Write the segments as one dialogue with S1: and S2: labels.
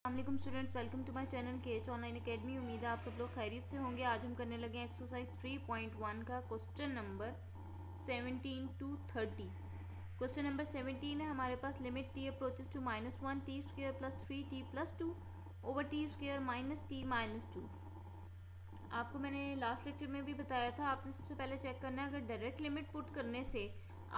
S1: अस्सलाम students, welcome to my channel KH online academy. उम्मीद है आप सब लोग खैरियत से होंगे। आज हम करने लगे हैं एक्सरसाइज 3.1 का question number 17 to 30। Question number 17 है हमारे पास, limit t approaches to -1 t square plus 3t plus 2 over t square minus t minus 2। आपको मैंने लास्ट लेक्चर में भी बताया था, आपने सबसे पहले चेक करना है अगर डायरेक्ट लिमिट पुट करने से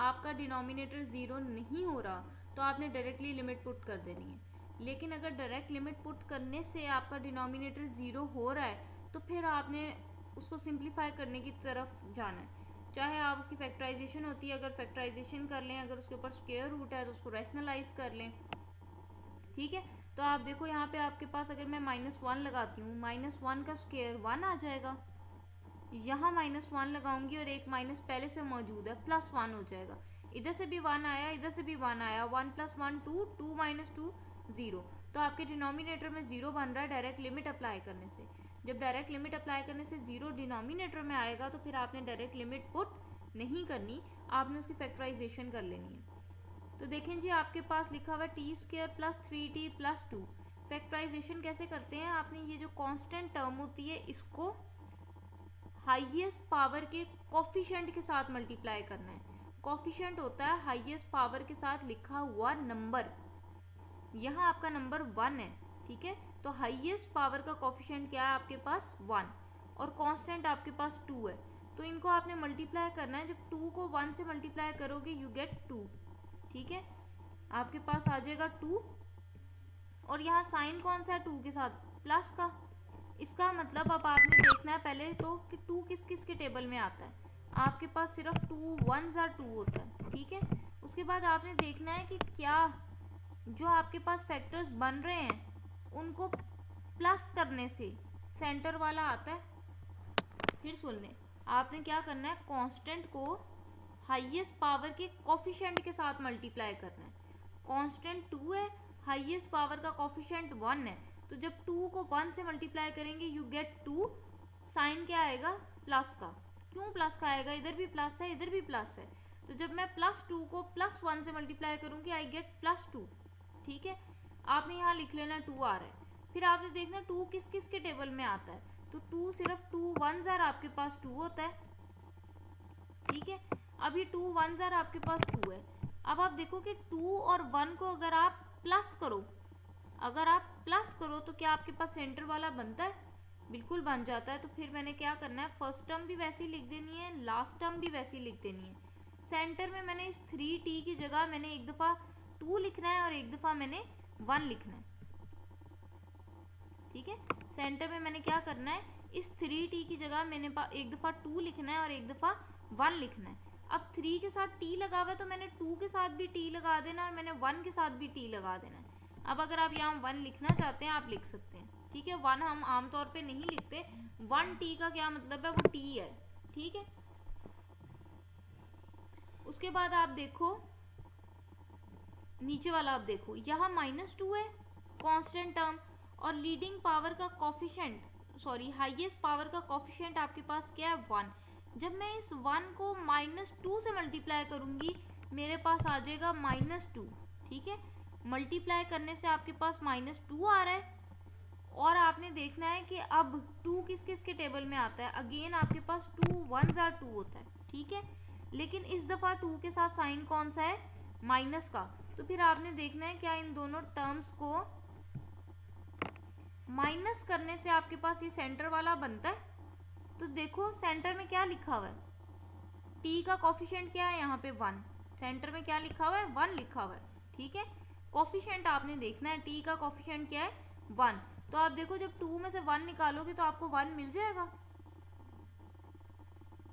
S1: आपका डिनोमिनेटर ज़ीरो नहीं हो रहा तो आपने डायरेक्टली लिमिट पुट कर देनी है। लेकिन अगर डायरेक्ट लिमिट पुट करने से आपका डिनोमिनेटर ज़ीरो हो रहा है तो फिर आपने उसको सिंप्लीफाई करने की तरफ जाना है। चाहे आप उसकी फैक्टराइजेशन होती है, अगर फैक्टराइजेशन कर लें, अगर उसके ऊपर स्क्वायर रूट है तो उसको रैशनलाइज कर लें। ठीक है, तो आप देखो यहाँ पे आपके पास अगर मैं -1 लगाती हूँ, -1 का स्क्वायर 1 आ जाएगा। यहाँ -1 लगाऊंगी और एक माइनस पहले से मौजूद है, +1 हो जाएगा। इधर से भी 1 आया, इधर से भी 1 आया, 1 + 1 2, 2 - 2 0। तो आपके डिनोमिनेटर में 0 बन रहा है डायरेक्ट लिमिट अप्लाई करने से। जब डायरेक्ट लिमिट अप्लाई करने से 0 डिनोमिनेटर में आएगा तो फिर आपने डायरेक्ट लिमिट पुट नहीं करनी, आपने उसकी फैक्टराइजेशन कर लेनी है। तो देखें जी, आपके पास लिखा हुआ है T square plus 3t plus 2। Factorization कैसे करते हैं, आपने ये जो कांस्टेंट टर्म होती है इसको हाईएस्ट पावर के कोफिशिएंट के साथ मल्टीप्लाई करना है। कोफिशिएंट होता है हाईएस्ट पावर के साथ लिखा हुआ नंबर। यहाँ आपका नंबर 1 है, ठीक है, तो हाईएस्ट पावर का कोफिशिएंट क्या है आपके पास 1 और कांस्टेंट आपके पास 2 है। तो इनको आपने मल्टीप्लाई करना है। जब 2 को 1 से मल्टीप्लाई करोगे यू गेट 2, ठीक है, आपके पास आ जाएगा 2। और यहाँ साइन कौन सा है 2 के साथ, प्लस का। इसका मतलब अब आपने देखना है पहले तो कि 2 किस किस के टेबल में आता है। आपके पास सिर्फ 2 1s और 2 होता है, ठीक है। उसके बाद आपने देखना है कि क्या जो आपके पास फैक्टर्स बन रहे हैं उनको प्लस करने से सेंटर वाला आता है। फिर सुन लें, आपने क्या करना है, कांस्टेंट को हाईएस्ट पावर के कोफिशिएंट के साथ मल्टीप्लाई करना है। कांस्टेंट 2 है, हाईएस्ट पावर का कोफिशिएंट 1 है, तो जब 2 को 1 से मल्टीप्लाई करेंगे यू गेट 2। साइन क्या आएगा, प्लस का। क्यों प्लस का आएगा, इधर भी प्लस है, इधर भी प्लस है, तो जब मैं +2 को +1 से मल्टीप्लाई करूंगी आई गेट +2, ठीक है। आपने यहाँ लिख लेना 2 आ रहा है। फिर आपने देखना 2 किस किस के टेबल में आता है, तो 2 सिर्फ 2 1s और आपके पास 2 होता है, ठीक है। अब ये 2 1s और आपके पास 2 है। अब आप देखो कि 2 और 1 को अगर आप प्लस करो, तो क्या आपके पास सेंटर वाला बनता है, बिल्कुल बन जाता है। तो फिर मैंने क्या करना है, फर्स्ट टर्म भी वैसी लिख देनी है, लास्ट टर्म भी वैसी लिख देनी है। सेंटर में मैंने इस 3t की जगह मैंने एक दफ़ा 2 लिखना है और एक दफ़ा मैंने 1 लिखना है, ठीक है। सेंटर में मैंने क्या करना है, इस 3t की जगह मैंने एक दफ़ा 2 लिखना है और एक दफ़ा 1 लिखना है। अब 3 के साथ t लगा हुआ है तो मैंने 2 के साथ भी t लगा देना और मैंने 1 के साथ भी t लगा देना है। अब अगर आप यहाँ 1 लिखना चाहते हैं आप लिख सकते हैं, ठीक है। 1 हम आमतौर पे नहीं लिखते, 1t का क्या मतलब है, वो t है, ठीक है। उसके बाद आप देखो नीचे वाला, आप देखो यहाँ -2 है कांस्टेंट टर्म और लीडिंग पावर का कोफिशिएंट, सॉरी हाईएस्ट पावर का कोफिशिएंट आपके पास क्या है 1। जब मैं इस 1 को -2 से मल्टीप्लाई करूंगी मेरे पास आ जाएगा -2, ठीक है। मल्टीप्लाई करने से आपके पास -2 आ रहा है। और आपने देखना है कि अब 2 किस किस के टेबल में आता है, अगेन आपके पास 2 1s और 2 होता है, ठीक है। लेकिन इस दफ़ा 2 के साथ साइन कौन सा है, माइनस का। तो फिर आपने देखना है क्या इन दोनों टर्म्स को माइनस करने से आपके पास ये सेंटर वाला बनता है। तो देखो सेंटर में क्या लिखा हुआ है, t का कोफिशिएंट क्या है यहाँ पे 1, सेंटर में क्या लिखा हुआ है 1 लिखा हुआ है, ठीक है। कोफिशिएंट आपने देखना है, t का कोफिशिएंट क्या है 1। तो आप देखो जब 2 में से 1 निकालोगे तो आपको 1 मिल जाएगा।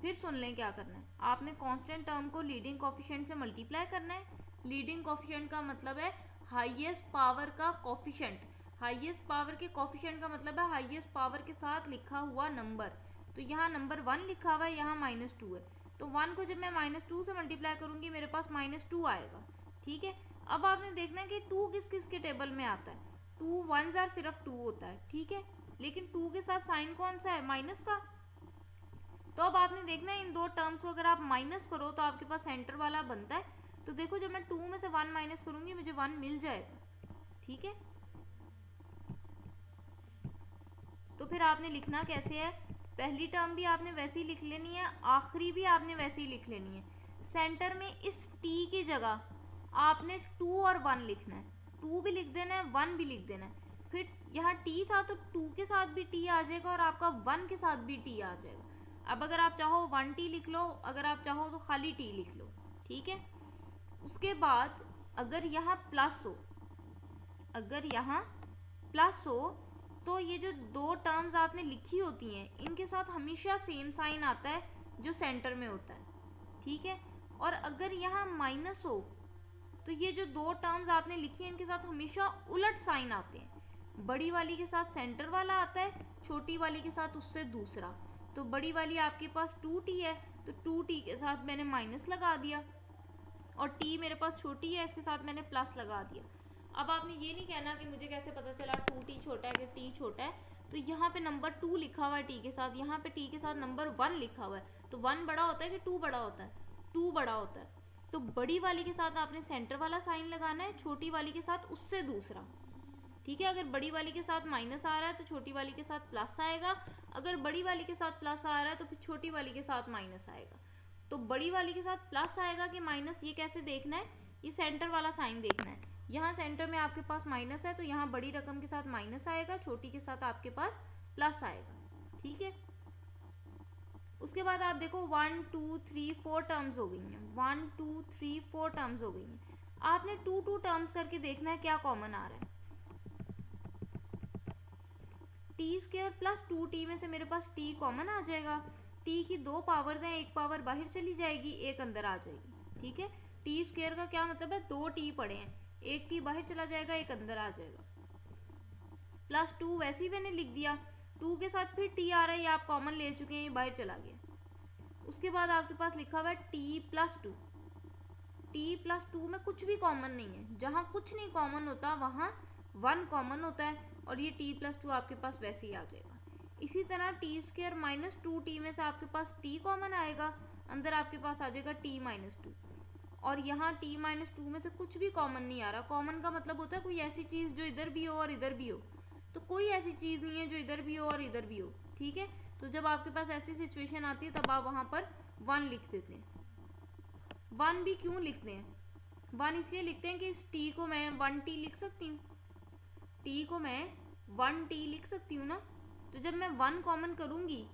S1: फिर सुन लें क्या करना है, आपने कांस्टेंट टर्म को लीडिंग कोफिशिएंट से मल्टीप्लाई करना है। लीडिंग कोफिशिएंट का मतलब है हाईएस्ट पावर का कोफिशिएंट। हाईएस्ट पावर के कोफिशिएंट का मतलब है हाईएस्ट पावर के साथ लिखा हुआ नंबर। तो यहाँ नंबर 1 लिखा हुआ है, यहाँ -2 है, तो 1 को जब मैं -2 से मल्टीप्लाई करूंगी मेरे पास -2 आएगा, ठीक है। अब आपने देखना है कि 2 किस किस के टेबल में आता है, 2 1s और सिर्फ 2 होता है, ठीक है। लेकिन 2 के साथ साइन कौन सा है, माइनस का। तो अब आपने देखना है इन दो टर्म्स को अगर आप माइनस करो तो आपके पास सेंटर वाला बनता है। तो देखो जब मैं 2 में से 1 माइनस करूंगी मुझे 1 मिल जाएगा, ठीक है। फिर आपने लिखना कैसे है, पहली टर्म भी आपने वैसे ही लिख लेनी है, आखिरी भी आपने वैसे ही लिख लेनी है। सेंटर में इस t की जगह आपने 2 और 1 लिखना है, 2 भी लिख देना है, 1 भी लिख देना है। फिर यहाँ t था तो 2 के साथ भी t आ जाएगा और आपका 1 के साथ भी t आ जाएगा। अब अगर आप चाहो 1t लिख लो, अगर आप चाहो तो खाली t लिख लो, ठीक है। उसके बाद अगर यहाँ प्लस हो, अगर यहाँ प्लस हो तो ये जो दो टर्म्स आपने लिखी होती हैं इनके साथ हमेशा सेम साइन आता है जो सेंटर में होता है, ठीक है। और अगर यहाँ माइनस हो तो ये जो दो टर्म्स आपने लिखी हैं इनके साथ हमेशा उलट साइन आते हैं। बड़ी वाली के साथ सेंटर वाला आता है, छोटी वाली के साथ उससे दूसरा। तो बड़ी वाली आपके पास 2t है तो 2t के साथ मैंने माइनस लगा दिया, और t मेरे पास छोटी है इसके साथ मैंने प्लस लगा दिया। अब आपने ये नहीं कहना कि मुझे कैसे पता चला 2t छोटा है कि t छोटा है, तो यहाँ पे नंबर 2 लिखा हुआ है t के साथ, यहाँ पे t के साथ नंबर 1 लिखा हुआ है, तो 1 बड़ा होता है कि 2 बड़ा होता है, 2 बड़ा होता है। तो बड़ी वाली के साथ आपने सेंटर वाला साइन लगाना है, छोटी वाली के साथ उससे दूसरा, ठीक है। अगर बड़ी वाली के साथ माइनस आ रहा है तो छोटी वाली के साथ प्लस आएगा, अगर बड़ी वाली के साथ प्लस आ रहा है तो फिर छोटी वाली के साथ माइनस आएगा। तो बड़ी वाली के साथ प्लस आएगा कि माइनस, ये कैसे देखना है, ये सेंटर वाला साइन देखना है। यहाँ सेंटर में आपके पास माइनस है तो यहाँ बड़ी रकम के साथ माइनस आएगा, छोटी के साथ आपके पास प्लस आएगा, ठीक है। उसके बाद आप देखो 1 2 3 4 टर्म्स हो गई हैं, 1 2 3 4 टर्म्स हो गई हैं। आपने 2 2 टर्म्स करके देखना है क्या कॉमन आ रहा है। टी स्क्वायर प्लस 2t में से मेरे पास t कॉमन आ जाएगा। t की दो पावर्स हैं, एक पावर बाहर चली जाएगी, एक अंदर आ जाएगी, ठीक है। टी स्क्वायर का क्या मतलब है, 2t पड़े हैं, एक t बाहर चला जाएगा, एक अंदर आ जाएगा। प्लस 2 वैसे ही मैंने लिख दिया, 2 के साथ फिर t आ रहा है, ये आप कॉमन ले चुके हैं, ये बाहर चला गया। उसके बाद आपके पास लिखा हुआ है t प्लस 2, t प्लस 2 में कुछ भी कॉमन नहीं है, जहां कुछ नहीं कॉमन होता वहां 1 कॉमन होता है, और ये t प्लस 2 आपके पास वैसे ही आ जाएगा। इसी तरह टी स्क्वायर माइनस 2t में से आपके पास t कॉमन आएगा, अंदर आपके पास आ जाएगा t माइनस 2, और यहाँ t माइनस 2 में से कुछ भी कॉमन नहीं आ रहा। कॉमन का मतलब होता है कोई ऐसी चीज़ जो इधर भी हो और इधर भी हो, तो कोई ऐसी चीज़ नहीं है जो इधर भी हो और इधर भी हो, ठीक है। तो जब आपके पास ऐसी सिचुएशन आती है तब आप वहाँ पर 1 लिख देते हैं। 1 भी क्यों लिखते हैं, 1 इसलिए लिखते हैं कि इस t को मैं 1t लिख सकती हूँ, t को मैं 1t लिख सकती हूँ ना। तो जब मैं 1 कॉमन करूँगी,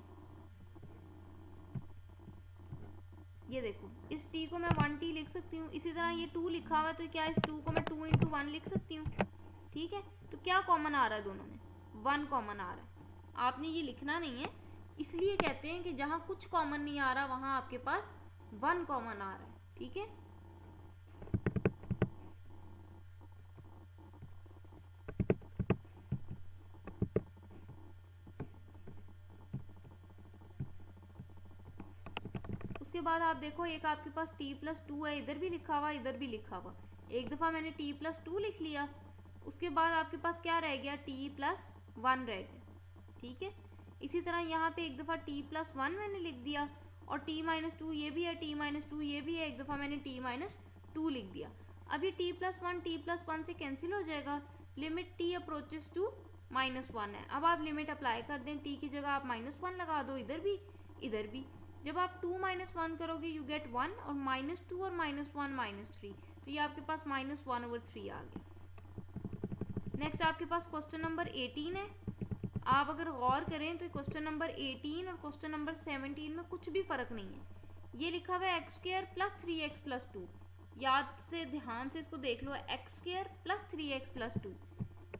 S1: ये देखो इस t को मैं 1t लिख सकती हूँ। इसी तरह ये 2 लिखा हुआ है तो क्या इस 2 को मैं 2 इंटू 1 लिख सकती हूँ, ठीक है। तो क्या कॉमन आ रहा है दोनों में, 1 कॉमन आ रहा है। आपने ये लिखना नहीं है, इसलिए कहते हैं कि जहाँ कुछ कॉमन नहीं आ रहा वहाँ आपके पास 1 कॉमन आ रहा है, ठीक है। उसके बाद आप देखो एक आपके पास t प्लस 2 है, इधर भी लिखा हुआ इधर भी लिखा हुआ, एक दफ़ा मैंने t प्लस 2 लिख लिया। उसके बाद आपके पास क्या रह गया, t प्लस 1 रह गया, ठीक है। इसी तरह यहाँ पे एक दफ़ा t प्लस 1 मैंने लिख दिया, और t माइनस 2 ये भी है, t माइनस 2 ये भी है, एक दफ़ा मैंने t माइनस 2 लिख दिया। अब ये t प्लस 1 से कैंसिल हो जाएगा, लिमिट t अप्रोचेस टू -1 है। अब आप लिमिट अप्लाई कर दें, t की जगह आप -1 लगा दो, इधर भी इधर भी। जब आप 2 - 1 करोगे यू गेट 1, और -2 और -1 -3, तो ये आपके पास -1/3 आ गया। नेक्स्ट आपके पास क्वेश्चन नंबर 18 है। आप अगर गौर करें तो क्वेश्चन नंबर 18 और क्वेश्चन नंबर 17 में कुछ भी फर्क नहीं है। ये लिखा हुआ है x² + 3x + 2, याद से ध्यान से इसको देख लो, x² + 3x + 2।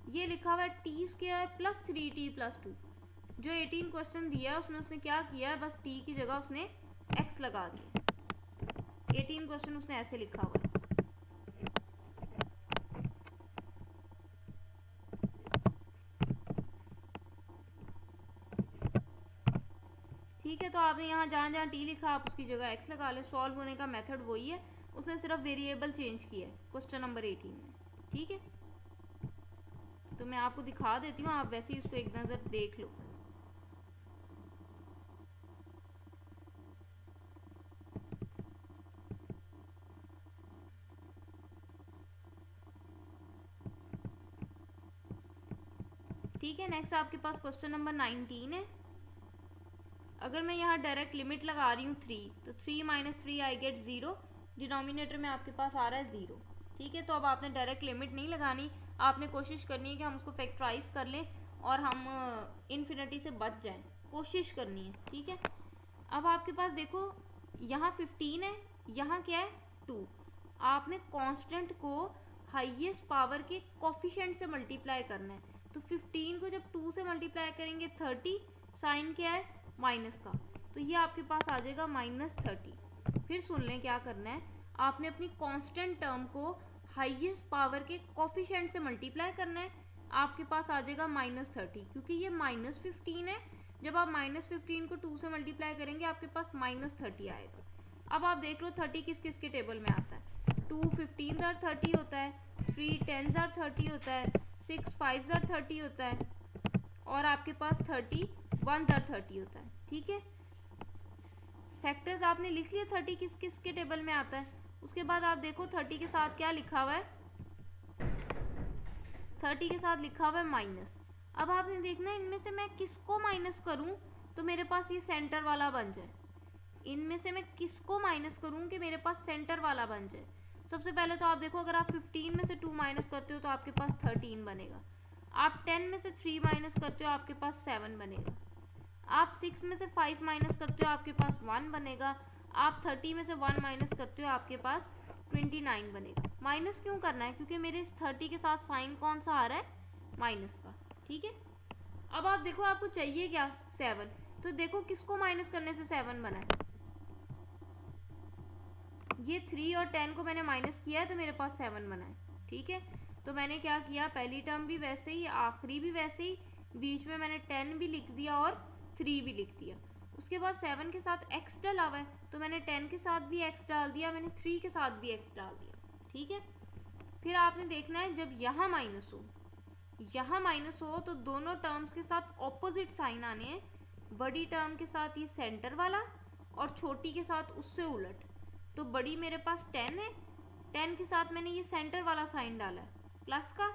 S1: ये लिखा हुआ है t² + 3t + 2। जो 18 क्वेश्चन दिया है उसमें उसने क्या किया है, बस t की जगह उसने x लगा दिया। 18 क्वेश्चन उसने ऐसे लिखा हुआ है। ठीक है, तो आपने यहाँ जहाँ जहाँ t लिखा आप उसकी जगह x लगा ले। सॉल्व होने का मेथड वही है, उसने सिर्फ वेरिएबल चेंज किया है क्वेश्चन नंबर 18 में, ठीक है। तो मैं आपको दिखा देती हूँ, आप वैसे ही उसको एक नज़र देख लो। ठीक है। नेक्स्ट आपके पास क्वेश्चन नंबर 19 है। अगर मैं यहाँ डायरेक्ट लिमिट लगा रही हूँ 3, तो 3 - 3 आई गेट 0, डिनोमिनेटर में आपके पास आ रहा है 0। ठीक है, तो अब आपने डायरेक्ट लिमिट नहीं लगानी, आपने कोशिश करनी है कि हम उसको फैक्टराइज कर लें और हम इन्फिनिटी से बच जाएं, कोशिश करनी है। ठीक है, अब आपके पास देखो यहाँ 15 है, यहाँ क्या है 2। आपने कांस्टेंट को हाईएस्ट पावर के कोफिशिएंट से मल्टीप्लाई करना है। तो 15 को जब 2 से मल्टीप्लाई करेंगे 30, साइन क्या है माइनस का, तो ये आपके पास आ जाएगा -30। फिर सुन लें क्या करना है, आपने अपनी कांस्टेंट टर्म को हाईएस्ट पावर के कोफिशिएंट से मल्टीप्लाई करना है। आपके पास आ जाएगा -30, क्योंकि ये -15 है। जब आप -15 को 2 से मल्टीप्लाई करेंगे आपके पास -30 आएगा। अब आप देख लो 30 किस किस के टेबल में आता है। 2 15 जार 30 होता है, 3 10 जार 30 होता है, 6 5 जार 30 होता है, और आपके पास 30 1 जार 30 होता है। ठीक है, फैक्टर्स आपने लिख लिया 30 किस किस के टेबल में आता है। उसके बाद आप देखो 30 के साथ क्या लिखा हुआ है, 30 के साथ लिखा हुआ है माइनस। अब आपने देखना है इनमें से मैं किसको माइनस करूं तो मेरे पास ये सेंटर वाला बन जाए। इनमें से मैं किसको माइनस करूं कि मेरे पास सेंटर वाला बन जाए। सबसे पहले तो आप देखो, अगर आप 15 में से 2 माइनस करते हो तो आपके पास 13 बनेगा। आप 10 में से 3 माइनस करते हो आपके पास 7 बनेगा। आप 6 में से 5 माइनस करते हो आपके पास 1 बनेगा। आप 30 में से 1 माइनस करते हो आपके पास 29 बनेगा। माइनस क्यों करना है, क्योंकि मेरे इस 30 के साथ साइन कौन सा आ रहा है, माइनस का। ठीक है, अब आप देखो आपको चाहिए क्या 7, तो देखो किसको माइनस करने से 7 बना है। ये 3 और 10 को मैंने माइनस किया है तो मेरे पास 7 बना है। ठीक है, तो मैंने क्या किया, पहली टर्म भी वैसे ही, आखिरी भी वैसे ही, बीच में मैंने 10 भी लिख दिया और 3 भी लिख दिया। उसके बाद 7 के साथ x डला हुआ है, तो मैंने 10 के साथ भी x डाल दिया, मैंने 3 के साथ भी x डाल दिया। ठीक है, फिर आपने देखना है जब यहाँ माइनस हो, यहाँ माइनस हो तो दोनों टर्म्स के साथ ऑपोजिट साइन आने हैं। बड़ी टर्म के साथ ये सेंटर वाला और छोटी के साथ उससे उलट। तो बड़ी मेरे पास 10 है, 10 के साथ मैंने ये सेंटर वाला साइन डाला है प्लस का,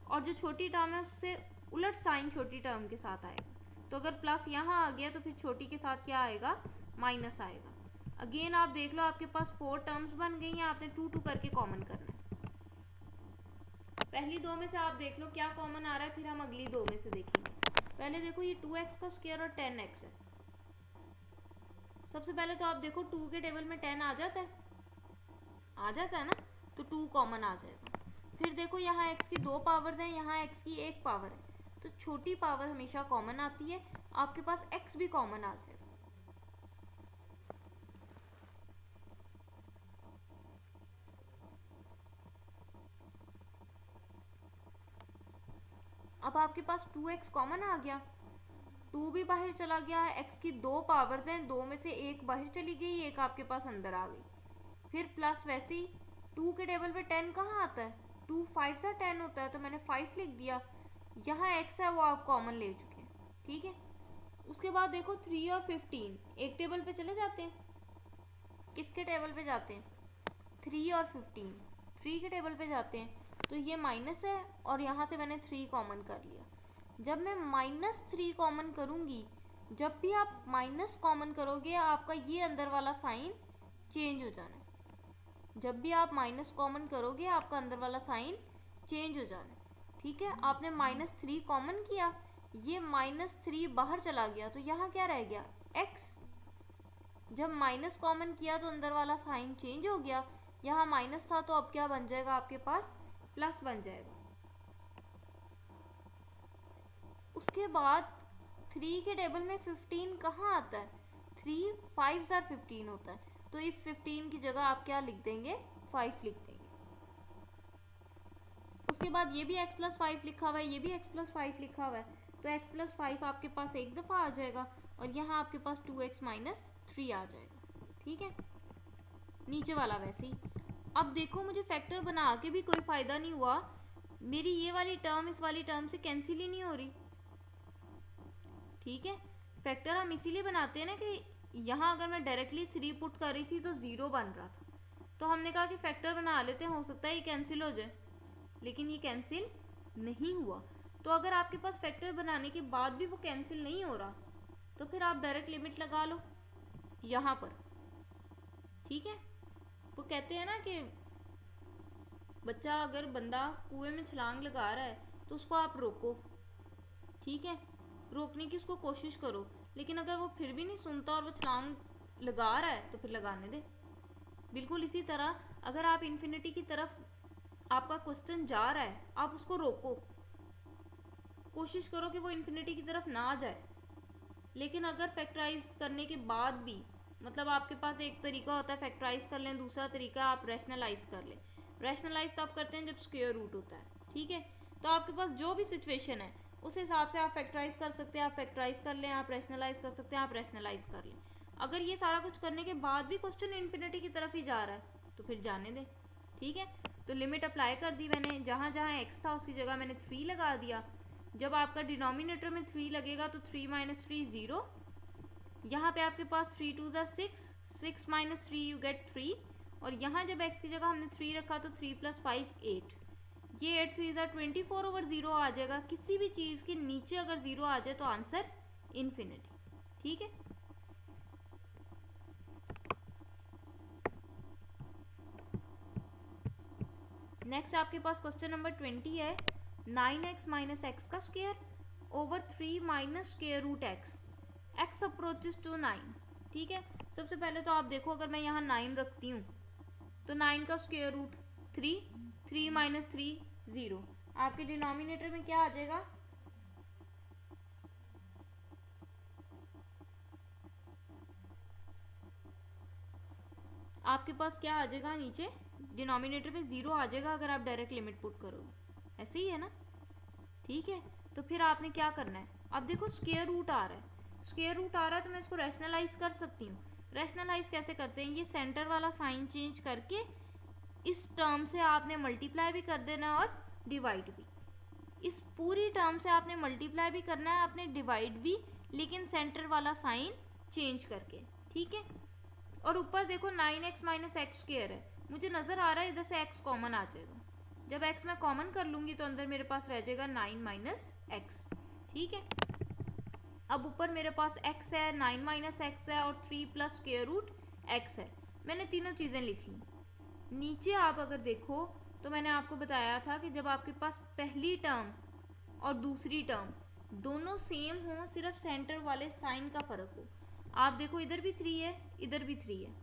S1: और जो छोटी टर्म है उससे उलट साइन छोटी टर्म के साथ आएगा। तो अगर प्लस यहाँ आ गया तो फिर छोटी के साथ क्या आएगा, माइनस आएगा। अगेन आप देख लो आपके पास 4 टर्म्स बन गई हैं, आपने 2 2 करके कॉमन करना है। पहली 2 में से आप देख लो क्या कॉमन आ रहा है, फिर हम अगली 2 में से देखेंगे। पहले देखो ये 2x का स्क्वायर और 10x है। सबसे पहले तो आप देखो 2 के टेबल में 10 आ जाता है, आ जाता है ना, तो 2 कॉमन आ जाएगा। फिर देखो यहाँ x की 2 पावर्स हैं, यहाँ x की 1 पावर है, तो छोटी पावर हमेशा कॉमन आती है, आपके पास x भी कॉमन आ जाएगा। अब आपके पास 2x कॉमन आ गया, 2 भी बाहर चला गया है, x की 2 पावर्स हैं, 2 में से 1 बाहर चली गई, 1 आपके पास अंदर आ गई। फिर प्लस वैसे ही 2 के टेबल पे 10 कहाँ आता है, 2 5 सा 10 होता है, तो मैंने 5 लिख दिया। यहाँ x है वो आप कॉमन ले चुके हैं। ठीक है, उसके बाद देखो 3 और 15 एक टेबल पे चले जाते हैं। किसके टेबल पे जाते हैं, 3 और 15 3 के टेबल पे जाते हैं। तो ये माइनस है और यहाँ से मैंने 3 कॉमन कर लिया। जब मैं -3 कॉमन करूँगी, जब भी आप माइनस कॉमन करोगे आपका ये अंदर वाला साइन चेंज हो जाना है। जब भी आप माइनस कॉमन करोगे आपका अंदर वाला साइन चेंज हो जाना है। ठीक है, आपने -3 कॉमन किया, ये -3 बाहर चला गया, तो यहाँ क्या रह गया, x। जब माइनस कॉमन किया तो अंदर वाला साइन चेंज हो गया, यहाँ माइनस था तो अब क्या बन जाएगा, आपके पास प्लस बन जाएगा। उसके बाद 3 के टेबल में 15 कहाँ आता है, 3 5 जार 15 होता है, तो इस 15 की जगह आप क्या लिख देंगे, 5 लिख देंगे। उसके बाद ये भी x प्लस 5 लिखा हुआ है, ये भी x प्लस 5 लिखा हुआ है, तो x प्लस 5 आपके पास एक दफ़ा आ जाएगा और यहाँ आपके पास 2x माइनस 3 आ जाएगा। ठीक है, नीचे वाला वैसे ही। अब देखो मुझे फैक्टर बना के भी कोई फ़ायदा नहीं हुआ, मेरी ये वाली टर्म इस वाली टर्म से कैंसिल ही नहीं हो रही। ठीक है, फैक्टर हम इसीलिए बनाते हैं ना कि यहाँ अगर मैं डायरेक्टली 3 पुट कर रही थी तो 0 बन रहा था, तो हमने कहा कि फैक्टर बना लेते हैं, हो सकता है ये कैंसिल हो जाए, लेकिन ये कैंसिल नहीं हुआ। तो तो अगर आपके पास फैक्टर बनाने के बाद भी वो कैंसिल नहीं हो रहा तो फिर आप डायरेक्ट लिमिट लगा लो यहाँ पर, ठीक है। वो कहते हैं ना कि बच्चा, अगर बंदा कुएं में छलांग लगा रहा है तो उसको आप रोको, ठीक है, रोकने की उसको कोशिश करो, लेकिन अगर वो फिर भी नहीं सुनता और वो छलांग लगा रहा है तो फिर लगाने दे। बिल्कुल इसी तरह अगर आप इन्फिनिटी की तरफ आपका क्वेश्चन जा रहा है, आप उसको रोको, कोशिश करो कि वो इन्फिनिटी की तरफ ना जाए। लेकिन अगर फैक्टराइज करने के बाद भी, मतलब आपके पास एक तरीका होता है फैक्टराइज कर लें, दूसरा तरीका आप रैशनलाइज कर लें। रैशनलाइज तो आप करते हैं जब स्क्वायर रूट होता है, ठीक है। तो आपके पास जो भी सिचुएशन है उस हिसाब से आप फैक्टराइज कर सकते हैं, आप फैक्टराइज कर लें, आप रैशनलाइज कर सकते हैं, आप रैशनलाइज कर लें। अगर ये सारा कुछ करने के बाद भी क्वेश्चन इन्फिनिटी की तरफ ही जा रहा है तो फिर जाने दें, ठीक है। तो लिमिट अप्लाई कर दी मैंने, जहाँ जहाँ एक्स था उसकी जगह मैंने 3 लगा दिया। जब आपका डिनोमिनेटर में 3 लगेगा तो 3 - 3 0, यहाँ पे आपके पास 3 2 6, 6 - 3 यू गेट 3, और यहाँ जब x की जगह हमने 3 रखा तो 3 + 5 8, ये 8 3 24/0 आ जाएगा। किसी भी चीज़ के नीचे अगर 0 आ जाए तो आंसर इन्फिनिटी, ठीक है। नेक्स्ट आपके पास क्वेश्चन नंबर 20 है, 9x - x का square over 3 - square root x, x approaches to 9, ठीक है। सबसे पहले तो आप देखो, अगर मैं यहाँ 9 रखती हूँ तो 9 का स्क्वायर रूट 3, 3 - 3 0, आपके डिनोमिनेटर में क्या आ जाएगा, आपके पास क्या आ जाएगा, नीचे डिनोमिनेटर में 0 आ जाएगा अगर आप डायरेक्ट लिमिट पुट करोगे, ऐसे ही है ना, ठीक है। तो फिर आपने क्या करना है, अब देखो स्क्वायर रूट आ रहा है, स्क्वायर रूट आ रहा है तो मैं इसको रैशनलाइज कर सकती हूँ। रैशनलाइज कैसे करते हैं, ये सेंटर वाला साइन चेंज करके इस टर्म से आपने मल्टीप्लाई भी कर देना और डिवाइड भी, इस पूरी टर्म से आपने मल्टीप्लाई भी करना है, आपने डिवाइड भी, लेकिन सेंटर वाला साइन चेंज करके, ठीक है। और ऊपर देखो 9x - x स्क्वायर है, मुझे नजर आ रहा है इधर से x कॉमन आ जाएगा, जब x मैं कॉमन कर लूंगी तो अंदर मेरे पास रह जाएगा 9 - x, ठीक है। अब ऊपर मेरे पास x है, 9 - x है और 3 + स्क्वायर रूट x है, मैंने तीनों चीजें लिख ली। नीचे आप अगर देखो तो मैंने आपको बताया था कि जब आपके पास पहली टर्म और दूसरी टर्म दोनों सेम हो, सिर्फ सेंटर वाले साइन का फर्क हो। आप देखो इधर भी 3 है, इधर भी 3 है,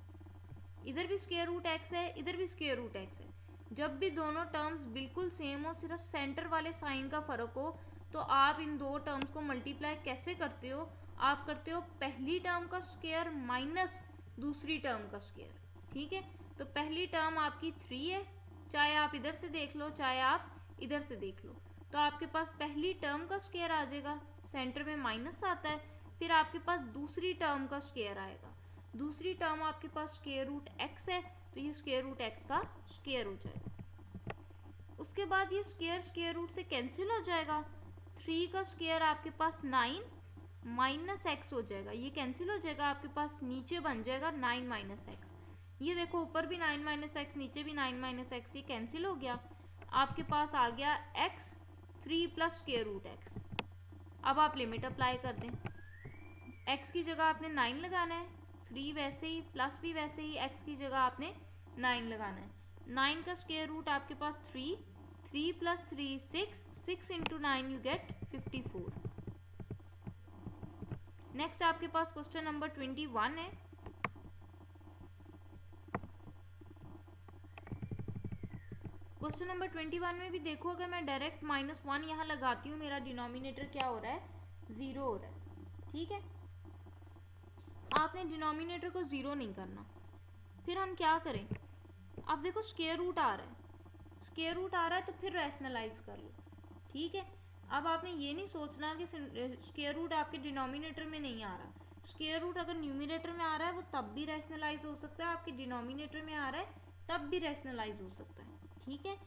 S1: इधर भी स्क्वायर रूट x है, इधर भी स्क्वायर रूट x है। जब भी दोनों टर्म्स बिल्कुल सेम हो, सिर्फ सेंटर वाले साइन का फर्क हो, तो आप इन दो टर्म्स को मल्टीप्लाई कैसे करते हो, आप करते हो पहली टर्म का स्क्वायर माइनस दूसरी टर्म का स्क्वायर, ठीक है। तो पहली टर्म आपकी 3 है, चाहे आप इधर से देख लो चाहे आप इधर से देख लो, तो आपके पास पहली टर्म का स्क्वायर आ जाएगा, सेंटर में माइनस आता है, फिर आपके पास दूसरी टर्म का स्क्वायर आएगा, दूसरी टर्म आपके पास स्क्वायर रूट x है, तो ये स्क्वायर रूट x का स्क्वायर हो जाएगा। उसके बाद ये स्क्वायर स्क्वायर रूट से कैंसिल हो जाएगा, 3 का स्क्वायर आपके पास 9 - x हो जाएगा, ये कैंसिल हो जाएगा, आपके पास नीचे बन जाएगा 9 - x। ये देखो ऊपर भी 9 - x, नीचे भी 9 - x, ये कैंसिल हो गया, आपके पास आ गया x 3 + स्क्वायर रूट x। अब आप लिमिट अप्लाई कर दें, x की जगह आपने 9 लगाना है, 3 वैसे ही प्लस भी वैसे ही, x की जगह आपने 9 लगाना है। 9 का स्क्वायर रूट आपके पास 3, 3 + 3 6, 6 × 9 यू गेट 54। नेक्स्ट आपके पास क्वेश्चन नंबर 21 है। क्वेश्चन नंबर 21 में भी देखो, अगर मैं डायरेक्ट -1 यहाँ लगाती हूँ, मेरा डिनोमिनेटर क्या हो रहा है, 0 हो रहा है, ठीक है। आपने डिनोमिनेटर को 0 नहीं करना, फिर हम क्या करें, अब देखो स्क्वायर रूट आ रहा है, स्क्वायर रूट आ रहा है तो फिर रैशनलाइज कर लो, ठीक है। अब आपने ये नहीं सोचना कि स्क्वायर रूट आपके डिनोमिनेटर में नहीं आ रहा, स्क्वायर रूट अगर न्यूमिनेटर में आ रहा है वो तब भी रैशनलाइज हो सकता है, आपके डिनोमिनेटर में आ रहा है तब भी रैशनलाइज हो सकता है, ठीक है।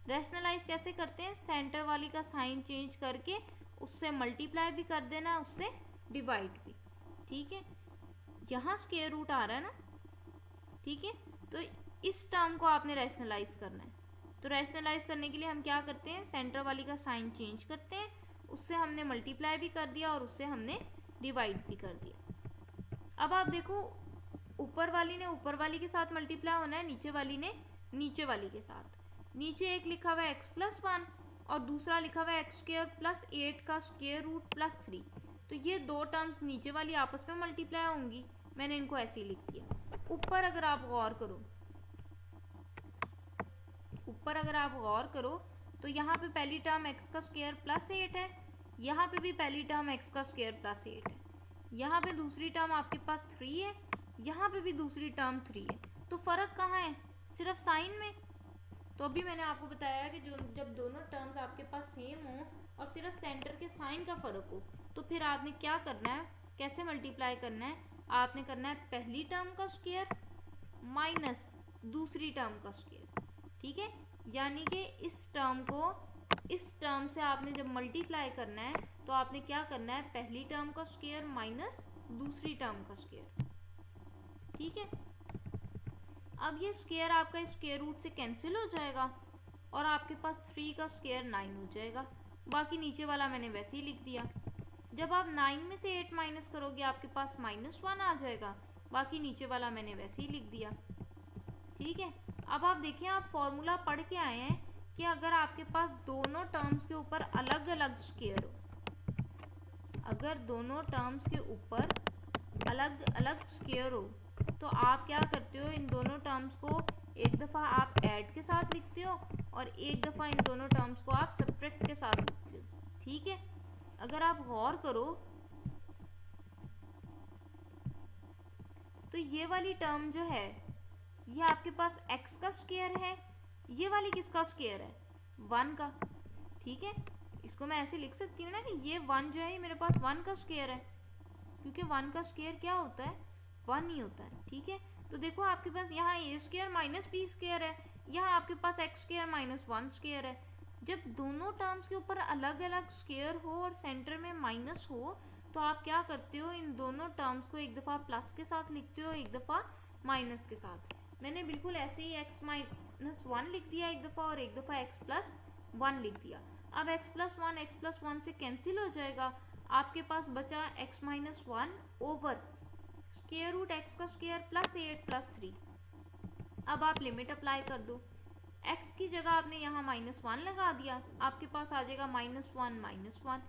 S1: रैशनलाइज कैसे करते हैं, सेंटर वाली का साइन चेंज करके उससे मल्टीप्लाई भी कर देना, उससे डिवाइड भी, ठीक है। यहाँ स्क्वायर रूट आ रहा है ना, ठीक है, तो इस टर्म को आपने रैशनलाइज करना है। तो रैशनलाइज करने के लिए हम क्या करते हैं, सेंटर वाली का साइन चेंज करते हैं उससे हमने मल्टीप्लाई भी कर दिया और उससे हमने डिवाइड भी कर दिया। अब आप देखो, ऊपर वाली ने ऊपर वाली के साथ मल्टीप्लाई होना है, नीचे वाली ने नीचे वाली के साथ। नीचे एक लिखा हुआ है x+1 और दूसरा लिखा हुआ है x² + 8 का स्क्वायर रूट +3। तो ये दो टर्म्स नीचे वाली आपस में मल्टीप्लाई होंगी, मैंने इनको ऐसे ही लिख दिया। ऊपर अगर आप गौर करो तो यहाँ पे पहली टर्म x² + 8 है, यहाँ पे भी पहली टर्म x² + 8 है, यहाँ पे दूसरी टर्म आपके पास 3 है, यहाँ पे भी दूसरी टर्म 3 है। तो फर्क कहाँ है? सिर्फ साइन में। तो अभी मैंने आपको बताया कि जब दोनों टर्म्स आपके पास सेम हो और सिर्फ सेंटर के साइन का फर्क हो, तो फिर आपने क्या करना है, कैसे मल्टीप्लाई करना है? आपने करना है पहली टर्म का स्क्वायर माइनस दूसरी टर्म का स्क्वायर, ठीक है। यानी कि इस टर्म से आपने जब मल्टीप्लाई करना है तो आपने क्या करना है, पहली टर्म का स्क्वायर माइनस दूसरी टर्म का स्क्वायर, ठीक है। अब ये स्क्वायर आपका स्क्वायर रूट से कैंसिल हो जाएगा और आपके पास 3 का स्क्वायर 9 हो जाएगा। बाकी नीचे वाला मैंने वैसे ही लिख दिया। जब आप 9 में से 8 माइनस करोगे आपके पास -1 आ जाएगा, बाकी नीचे वाला मैंने वैसे ही लिख दिया, ठीक है। अब आप देखिए, आप फॉर्मूला पढ़ के आए हैं कि अगर आपके पास दोनों टर्म्स के ऊपर अलग अलग स्क्वायर हो, अगर दोनों टर्म्स के ऊपर अलग अलग स्क्वायर हो, तो आप क्या करते हो, इन दोनों टर्म्स को एक दफ़ा आप ऐड के साथ लिखते हो और एक दफ़ा इन दोनों टर्म्स को आप सब्ट्रैक्ट के साथ लिखते हो, ठीक है। अगर आप गौर करो तो ये वाली टर्म जो है ये आपके पास x का स्क्वायर है, ये वाली किसका स्क्वायर है, 1 का, ठीक है। इसको मैं ऐसे लिख सकती हूँ ना कि ये 1 जो है ये मेरे पास 1 का स्क्वायर है, क्योंकि 1 का स्क्वायर क्या होता है, 1 ही होता है, ठीक है। तो देखो आपके पास यहाँ a² - b² है, यहाँ आपके पास x² - 1² है। जब दोनों टर्म्स के ऊपर अलग अलग स्क्वायर हो और सेंटर में माइनस हो, तो आप क्या करते हो, इन दोनों टर्म्स को एक दफ़ा प्लस के साथ लिखते हो, एक दफ़ा माइनस के साथ। मैंने बिल्कुल ऐसे ही x-1 लिख दिया एक दफ़ा और एक दफ़ा x+1 लिख दिया। अब x+1 से कैंसिल हो जाएगा, आपके पास बचा x-1 over square root x का स्क्वायर +8 + 3। अब आप लिमिट अप्लाई कर दो, x की जगह आपने यहाँ -1 लगा दिया, आपके पास आ जाएगा -1 - 1।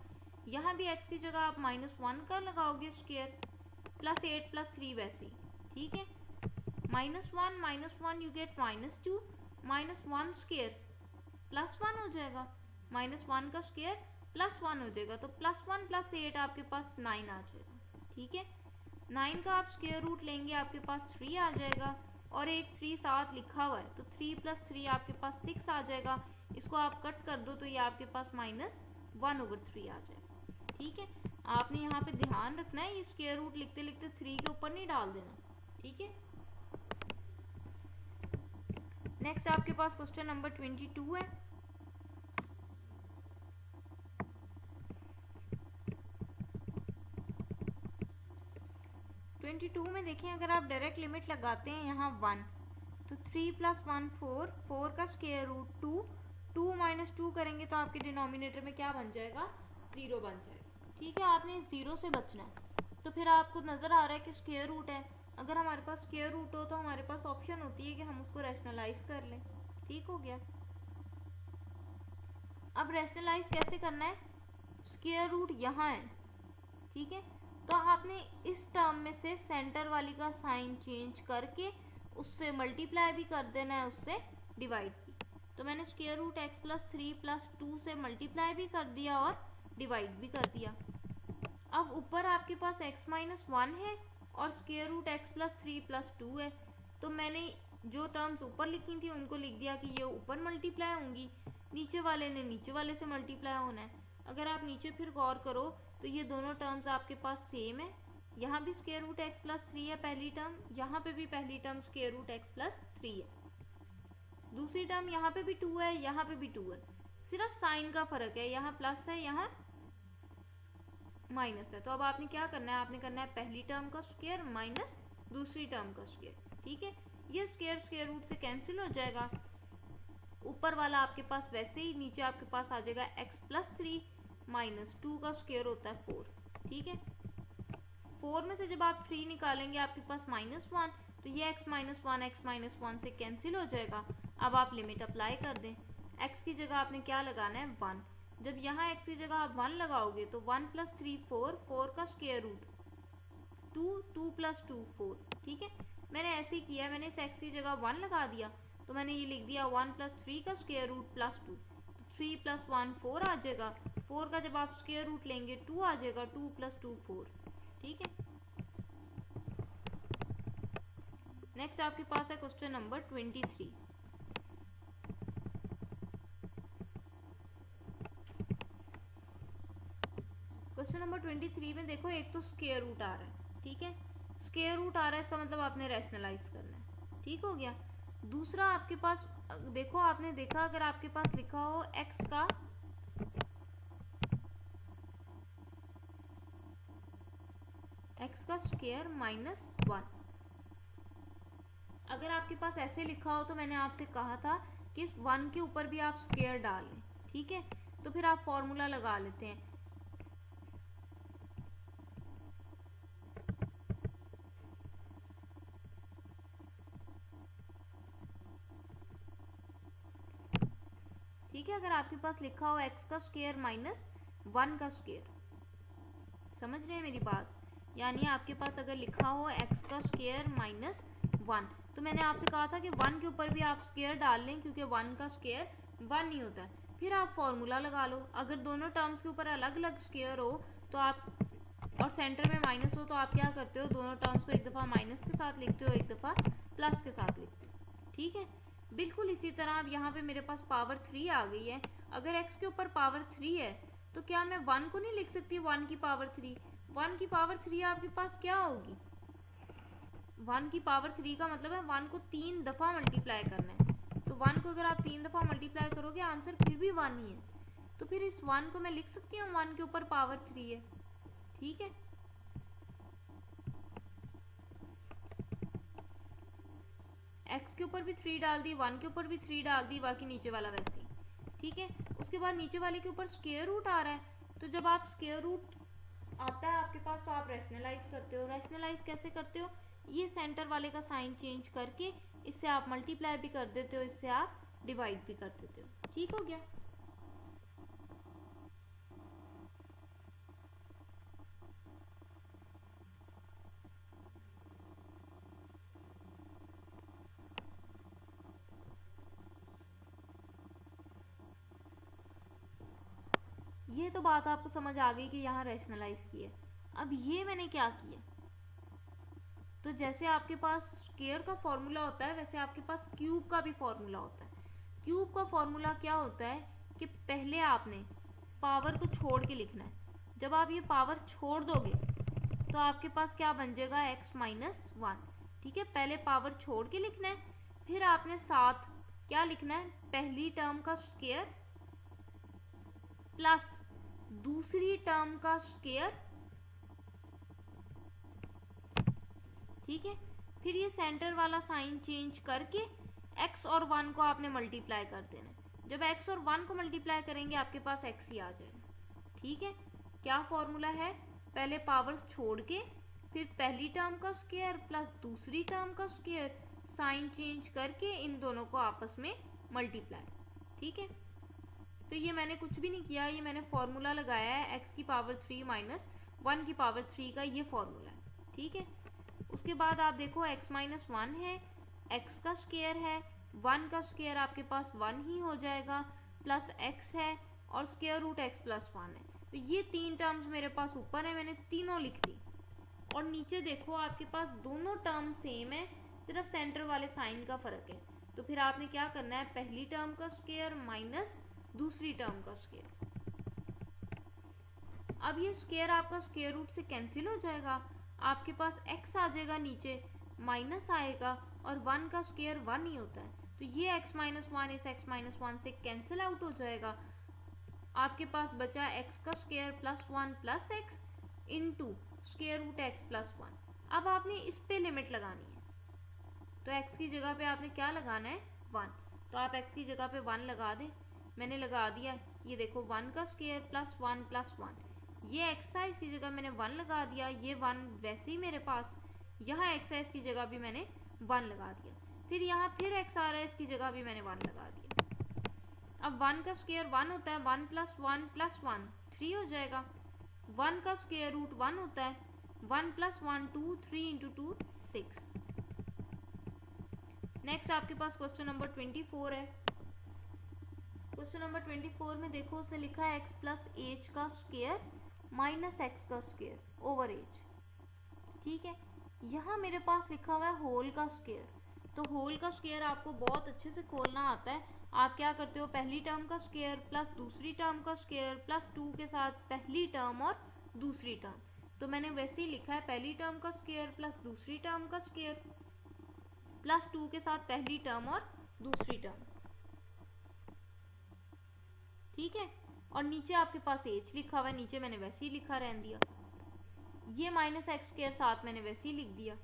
S1: यहाँ भी x की जगह आप -1 का लगाओगे स्क्वायर +8 + 3 वैसे ही, ठीक है। -1 - 1 यू गेट -2, -1 स्क्वायर +1 हो जाएगा, -1 का स्क्वायर +1 हो जाएगा, तो +1 + 8 आपके पास 9 आ जाएगा, ठीक है। 9 का आप स्क्वायर रूट लेंगे, आपके पास 3 आ जाएगा और एक 3 साथ लिखा हुआ है, तो 3 + 3 आपके पास 6 आ जाएगा। इसको आप कट कर दो तो ये आपके पास -1/3 आ जाएगा, ठीक है। आपने यहाँ पे ध्यान रखना है, ये स्क्वायर रूट लिखते लिखते 3 के ऊपर नहीं डाल देना, ठीक है। नेक्स्ट आपके पास क्वेश्चन नंबर 22 है। में देखें, अगर आप डायरेक्ट लिमिट लगाते हैं यहाँ 1, तो 3 + 1 4, 4 का स्क्वायर रूट 2, 2 - 2 करेंगे तो आपके डिनोमिनेटर में क्या बन जाएगा, 0 बन जाएगा, ठीक है। आपने 0 से बचना है, तो फिर आपको नज़र आ रहा है कि स्क्वायर रूट है। अगर हमारे पास स्क्वायर रूट हो तो हमारे पास ऑप्शन होती है कि हम उसको रैशनलाइज कर लें, ठीक हो गया। अब रैशनलाइज कैसे करना है, स्क्वायर रूट यहाँ है, ठीक है, तो आपने इस टर्म में से सेंटर वाली का साइन चेंज करके उससे मल्टीप्लाई भी कर देना है, उससे डिवाइड भी। तो मैंने स्क्वायर रूट x+3 + 2 से मल्टीप्लाई भी कर दिया और डिवाइड भी कर दिया। अब ऊपर आपके पास x-1 है और स्क्वायर रूट x+3 + 2 है, तो मैंने जो टर्म्स ऊपर लिखी थी उनको लिख दिया कि ये ऊपर मल्टीप्लाई होंगी, नीचे वाले ने नीचे वाले से मल्टीप्लाई होना है। अगर आप नीचे फिर गौर करो तो ये दोनों टर्म्स आपके पास सेम है, यहाँ भी स्क्वायर रूट x+3 है पहली टर्म, यहाँ पे भी पहली टर्म स्क्वायर रूट x+3 है, दूसरी टर्म यहाँ पे भी 2 है, यहाँ पे भी 2 है, सिर्फ साइन का फर्क है, यहाँ प्लस है यहाँ माइनस है। तो अब आपने क्या करना है, आपने करना है पहली टर्म का स्क्वायर माइनस दूसरी टर्म का स्क्वायर, ठीक है। ये स्क्वायर स्क्वायर रूट से कैंसिल हो जाएगा, ऊपर वाला आपके पास वैसे ही, नीचे आपके पास आ जाएगा x+3 माइनस 2 का स्क्वायर होता है 4, ठीक है। 4 में से जब आप 3 निकालेंगे आपके पास -1, तो ये x माइनस वन से कैंसिल हो जाएगा। अब आप लिमिट अप्लाई कर दें, x की जगह आपने क्या लगाना है 1। जब यहाँ x की जगह आप 1 लगाओगे तो 1 + 3 4, 4 का स्क्वायर रूट 2, 2 + 2 4, ठीक है। मैंने ऐसे ही किया, मैंने इस x की जगह 1 लगा दिया, तो मैंने ये लिख दिया 1 + 3 का स्क्वायर रूट +2, तो 3 + 1 4 आ जाएगा। 4 का जब आप स्क्वायर रूट लेंगे 2 आ जाएगा, 2 + 2 4, ठीक है। नेक्स्ट आपके पास है क्वेश्चन नंबर 23। क्वेश्चन नंबर 23 में देखो, एक तो स्क्वायर रूट आ रहा है, ठीक है। स्क्वायर रूट आ रहा है, इसका मतलब आपने रैशनलाइज करना है, ठीक हो गया। दूसरा आपके पास देखो, आपने देखा अगर आपके पास लिखा हो x का स्क्वायर -1, अगर आपके पास ऐसे लिखा हो तो मैंने आपसे कहा था कि इस 1 के ऊपर भी आप स्क्वायर डाल लें, ठीक है। तो फिर आप फॉर्मूला लगा लेते हैं, ठीक है। अगर आपके पास लिखा हो x का स्क्वायर -1 का स्क्वायर, समझ रहे हैं मेरी बात, यानी आपके पास अगर लिखा हो x का स्क्वायर -1, तो मैंने आपसे कहा था कि 1 के ऊपर भी आप स्क्वायर डाल लें, क्योंकि 1 का स्क्वायर 1 ही होता है। फिर आप फॉर्मूला लगा लो, अगर दोनों टर्म्स के ऊपर अलग अलग स्क्वायर हो तो आप, और सेंटर में माइनस हो, तो आप क्या करते हो, दोनों टर्म्स को एक दफ़ा माइनस के साथ लिखते हो, एक दफ़ा प्लस के साथ लिखते हो, ठीक है। बिल्कुल इसी तरह अब यहाँ पे मेरे पास पावर 3 आ गई है। अगर x के ऊपर पावर 3 है तो क्या मैं 1 को नहीं लिख सकती 1 की पावर 3? 1 की पावर 3 आपके पास क्या होगी, 1 की पावर 3 का मतलब है 1 को 3 दफ़ा मल्टीप्लाई करना है। तो 1 को अगर आप 3 दफ़ा मल्टीप्लाई करोगे आंसर फिर भी 1 ही है, तो फिर इस 1 को मैं लिख सकती हूँ 1 के ऊपर पावर 3 है, ठीक है। x के ऊपर भी 3 डाल दी, 1 के ऊपर भी 3 डाल दी, बाकी नीचे वाला वैसे ही, ठीक है। उसके बाद नीचे वाले के ऊपर स्क्वायर रूट आ रहा है, तो जब आप स्क्वायर रूट आता है आपके पास तो आप रैशनलाइज करते हो। रैशनलाइज कैसे करते हो, ये सेंटर वाले का साइन चेंज करके इससे आप मल्टीप्लाई भी कर देते हो, इससे आप डिवाइड भी कर देते हो, ठीक हो गया। ये तो बात आपको समझ आ गई कि यहाँ रैशनलाइज किया। अब ये मैंने क्या किया, तो जैसे आपके पास स्क्वायर का फॉर्मूला होता है वैसे आपके पास क्यूब का भी फॉर्मूला होता है। क्यूब का फॉर्मूला क्या होता है कि पहले आपने पावर को छोड़ के लिखना है। जब आप ये पावर छोड़ दोगे तो आपके पास क्या बन जाएगा, x -1, ठीक है। पहले पावर छोड़ के लिखना है, फिर आपने साथ क्या लिखना है, पहली टर्म का स्क्वायर प्लस दूसरी टर्म का स्क्वायर, ठीक है। फिर ये सेंटर वाला साइन चेंज करके x और 1 को आपने मल्टीप्लाई कर देना। जब x और 1 को मल्टीप्लाई करेंगे आपके पास x ही आ जाएगा, ठीक है। क्या फॉर्मूला है, पहले पावर्स छोड़ के फिर पहली टर्म का स्क्वायर प्लस दूसरी टर्म का स्क्वायर, साइन चेंज करके इन दोनों को आपस में मल्टीप्लाई, ठीक है। तो ये मैंने कुछ भी नहीं किया, ये मैंने फॉर्मूला लगाया है x की पावर 3 माइनस 1 की पावर 3 का ये फॉर्मूला है, ठीक है। उसके बाद आप देखो x -1 है, x का स्क्वायर है, 1 का स्क्वायर आपके पास 1 ही हो जाएगा, प्लस x है और स्क्वायर रूट x + 1 है। तो ये तीन टर्म्स मेरे पास ऊपर है, मैंने तीनों लिख दी। और नीचे देखो आपके पास दोनों टर्म सेम है, सिर्फ सेंटर वाले साइन का फर्क है। तो फिर आपने क्या करना है, पहली टर्म का स्क्वायर माइनस दूसरी टर्म का स्क्वायर। अब ये स्क्वायर आपका स्क्वायर रूट से कैंसिल हो जाएगा, आपके पास x आ जाएगा, नीचे माइनस आएगा और 1 का स्क्वायर 1 ही होता है, तो ये x -1 इस x -1 से कैंसिल आउट हो जाएगा। आपके पास बचा x का square plus 1 plus x into square root x plus 1। अब आपने इस पे लिमिट लगानी है, तो x की जगह पे आपने क्या लगाना है 1, तो आप x की जगह पे 1 लगा दें, मैंने लगा दिया। ये देखो 1 का स्क्वायर प्लस 1 प्लस 1, ये x था, इसकी जगह मैंने 1 लगा दिया, ये 1 वैसे ही मेरे पास, यहाँ x है, इसकी जगह भी मैंने 1 लगा दिया, फिर यहाँ फिर x आ रहा है, इसकी जगह भी मैंने 1 लगा दिया। अब 1 का स्क्वायर 1 होता है, 1 प्लस 1 प्लस 1 3 हो जाएगा। 1 का स्क्वायर रूट 1 होता है, 1 प्लस 1 2, 3 इंटू 2 6। नेक्स्ट आपके पास क्वेश्चन नंबर 24 है। क्वेश्चन नंबर 24 में देखो उसने लिखा है x प्लस एच का स्क्वायर माइनस एक्स का स्क्वायर ओवर एच। ठीक है, यहाँ मेरे पास लिखा हुआ है होल का स्क्वायर, तो होल का स्क्वायर आपको बहुत अच्छे से खोलना आता है। आप क्या करते हो, पहली टर्म का स्क्वायर प्लस दूसरी टर्म का स्क्वायर प्लस 2 के साथ पहली टर्म और दूसरी टर्म, तो मैंने वैसे ही लिखा है पहली टर्म का स्क्वायर प्लस दूसरी टर्म का स्क्वायर प्लस 2 के साथ पहली टर्म और दूसरी टर्म। ठीक है, और नीचे आपके पास एच लिखा हुआ है, नीचे मैंने वैसे ही लिखा रहने दिया। ये माइनस एक्स स्क्वायर साथ मैंने वैसे ही लिख दिया।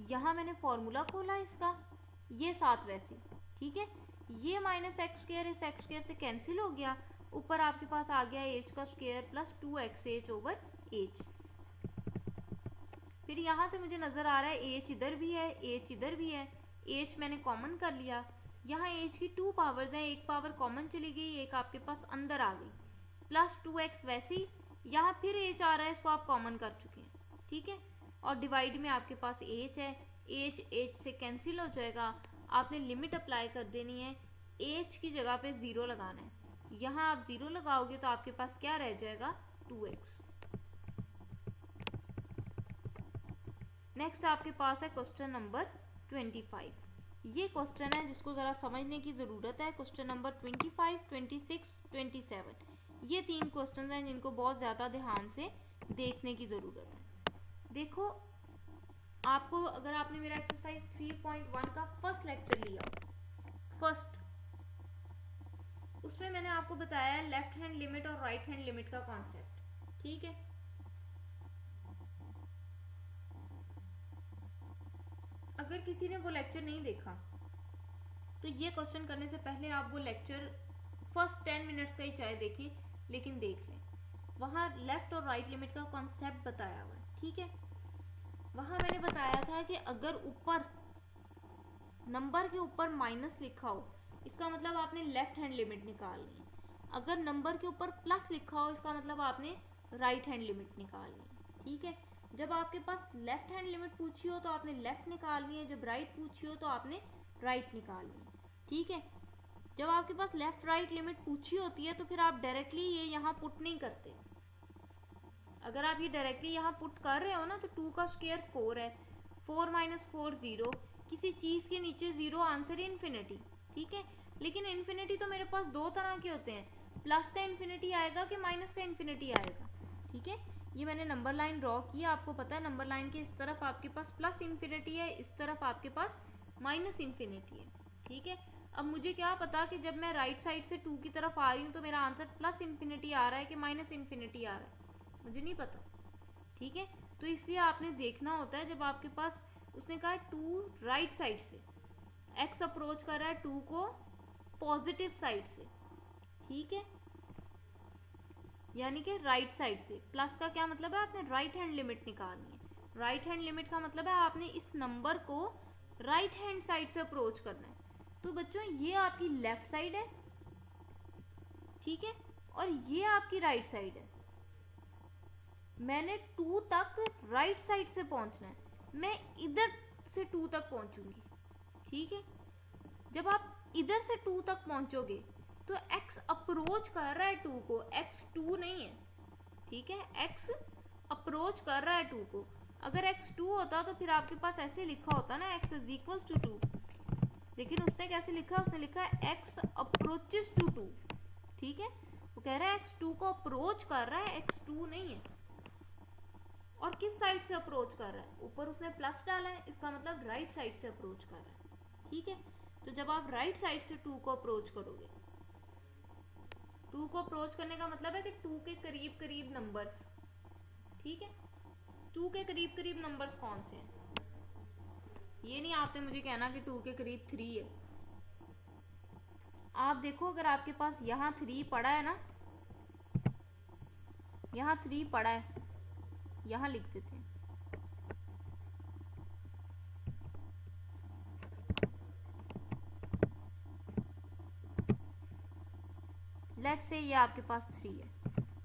S1: यहाँ मैंने फॉर्मूला खोला इसका, ये साथ वैसे। ठीक है, ये माइनस एक्स स्क्वायर इस एक्स स्क्वायर से कैंसिल हो गया, ऊपर आपके पास आ गया एच का square plus 2xh over H. फिर यहाँ से मुझे नजर आ रहा है एच इधर भी है, एच इधर भी है, एच मैंने कॉमन कर लिया। यहाँ एच की 2 पावर्स हैं, एक पावर कॉमन चली गई, एक आपके पास अंदर आ गई, प्लस 2x वैसे ही। यहाँ फिर एच आ रहा है, इसको आप कॉमन कर चुके हैं। ठीक है, और डिवाइड में आपके पास एच है, एच एच से कैंसिल हो जाएगा। आपने लिमिट अप्लाई कर देनी है, एच की जगह पे 0 लगाना है। यहाँ आप 0 लगाओगे तो आपके पास क्या रह जाएगा, 2x। नेक्स्ट आपके पास है क्वेश्चन नंबर 25। ये क्वेश्चन है जिसको ज़रा समझने की ज़रूरत है। क्वेश्चन नंबर 25, 26, 27, ये 3 क्वेश्चन हैं जिनको बहुत ज़्यादा ध्यान से देखने की ज़रूरत है। देखो, आपको अगर आपने मेरा एक्सरसाइज 3.1 का फर्स्ट लेक्चर लिया, फर्स्ट, उसमें मैंने आपको बताया है लेफ्ट हैंड लिमिट और राइट हैंड लिमिट का कॉन्सेप्ट। ठीक है, अगर किसी ने वो लेक्चर नहीं देखा तो ये क्वेश्चन करने से पहले आप वो लेक्चर फर्स्ट 10 मिनट्स का ही चाहे देखें, लेकिन देख लें। वहाँ लेफ्ट और राइट लिमिट का कॉन्सेप्ट बताया हुआ है। ठीक है, वहाँ मैंने बताया था कि अगर ऊपर नंबर के ऊपर माइनस लिखा हो, इसका मतलब आपने लेफ्ट हैंड लिमिट निकालनी है। अगर नंबर के ऊपर प्लस लिखा हो, इसका मतलब आपने राइट हैंड लिमिट निकालनी है। ठीक है, जब आपके पास लेफ्ट हैंड लिमिट पूछी हो तो आपने लेफ्ट निकालनी है, जब राइट पूछी हो तो आपने राइट निकालनी है। ठीक है, जब आपके पास लेफ्ट राइट लिमिट पूछी होती है तो फिर आप डायरेक्टली ये यहाँ पुट नहीं करते। अगर आप ये डायरेक्टली यहाँ पुट कर रहे हो ना, तो 2 का स्क्वायर 4 है, 4 माइनस 4 0, किसी चीज़ के नीचे 0, आंसर इन्फिनिटी। ठीक है, लेकिन इन्फिनिटी तो मेरे पास 2 तरह के होते हैं, प्लस का इन्फिनिटी आएगा कि माइनस का इन्फिनिटी आएगा। ठीक है, ये मैंने नंबर लाइन ड्रॉ की, आपको पता है नंबर लाइन के इस तरफ आपके पास प्लस इन्फिनिटी है, इस तरफ आपके पास माइनस इन्फिनिटी है। ठीक है, अब मुझे क्या पता कि जब मैं राइट साइड से 2 की तरफ आ रही हूँ तो मेरा आंसर प्लस इन्फिनिटी आ रहा है कि माइनस इन्फिनिटी आ रहा है, मुझे नहीं पता। ठीक है, तो इसलिए आपने देखना होता है, जब आपके पास उसने कहा 2 राइट साइड से, x अप्रोच कर रहा है 2 को पॉजिटिव साइड से। ठीक है, यानी कि राइट साइड से। प्लस का क्या मतलब है, आपने राइट हैंड लिमिट निकालनी है। राइट हैंड लिमिट का मतलब है आपने इस नंबर को राइट हैंड साइड से अप्रोच करना है। तो बच्चों ये आपकी लेफ्ट साइड है, ठीक है, और ये आपकी राइट साइड है। मैंने 2 तक राइट साइड से पहुंचना है, मैं इधर से 2 तक पहुंचूंगी। ठीक है, जब आप इधर से 2 तक पहुंचोगे तो x अप्रोच कर रहा है 2 को, x 2 नहीं है। ठीक है, x अप्रोच कर रहा है 2 को। अगर x 2 होता तो फिर आपके पास ऐसे लिखा होता ना, x इज इक्वल्स टू 2, लेकिन उसने कैसे लिखा, उसने लिखा है x अप्रोचेस टू 2। ठीक है, वो कह रहा है x 2 को अप्रोच कर रहा है, x 2 नहीं है। और किस साइड से अप्रोच कर रहा है, ऊपर उसने प्लस डाला है, इसका मतलब राइट साइड से अप्रोच कर रहा है। ठीक है, तो जब आप राइट साइड से 2 को अप्रोच करोगे, 2 को अप्रोच करने का मतलब है कि 2 के करीब करीब नंबर्स। ठीक है, 2 के करीब करीब नंबर्स कौन से हैं, ये नहीं आपने मुझे कहना कि 2 के करीब 3 है। आप देखो, अगर आपके पास यहाँ 3 पड़ा है ना, यहाँ 3 पड़ा है, यहाँ लिख देते हैं। लेट्स से ये आपके पास 3 है,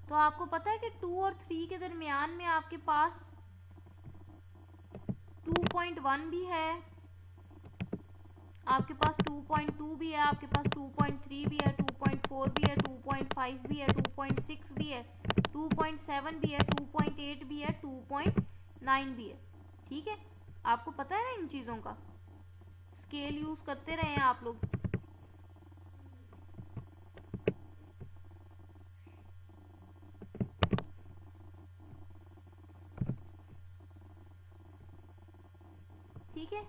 S1: तो आपको पता है कि 2 और 3 के दरमियान में आपके पास 2.1 भी है, आपके पास 2.2 भी है, आपके पास 2.3 भी है, 2.4 भी है, 2.5 भी है, 2.6 भी है, 2.7 भी है, 2.8 भी है, 2.9 भी है। ठीक है, आपको पता है ना इन चीज़ों का, स्केल यूज़ करते रहे हैं आप लोग। ठीक है,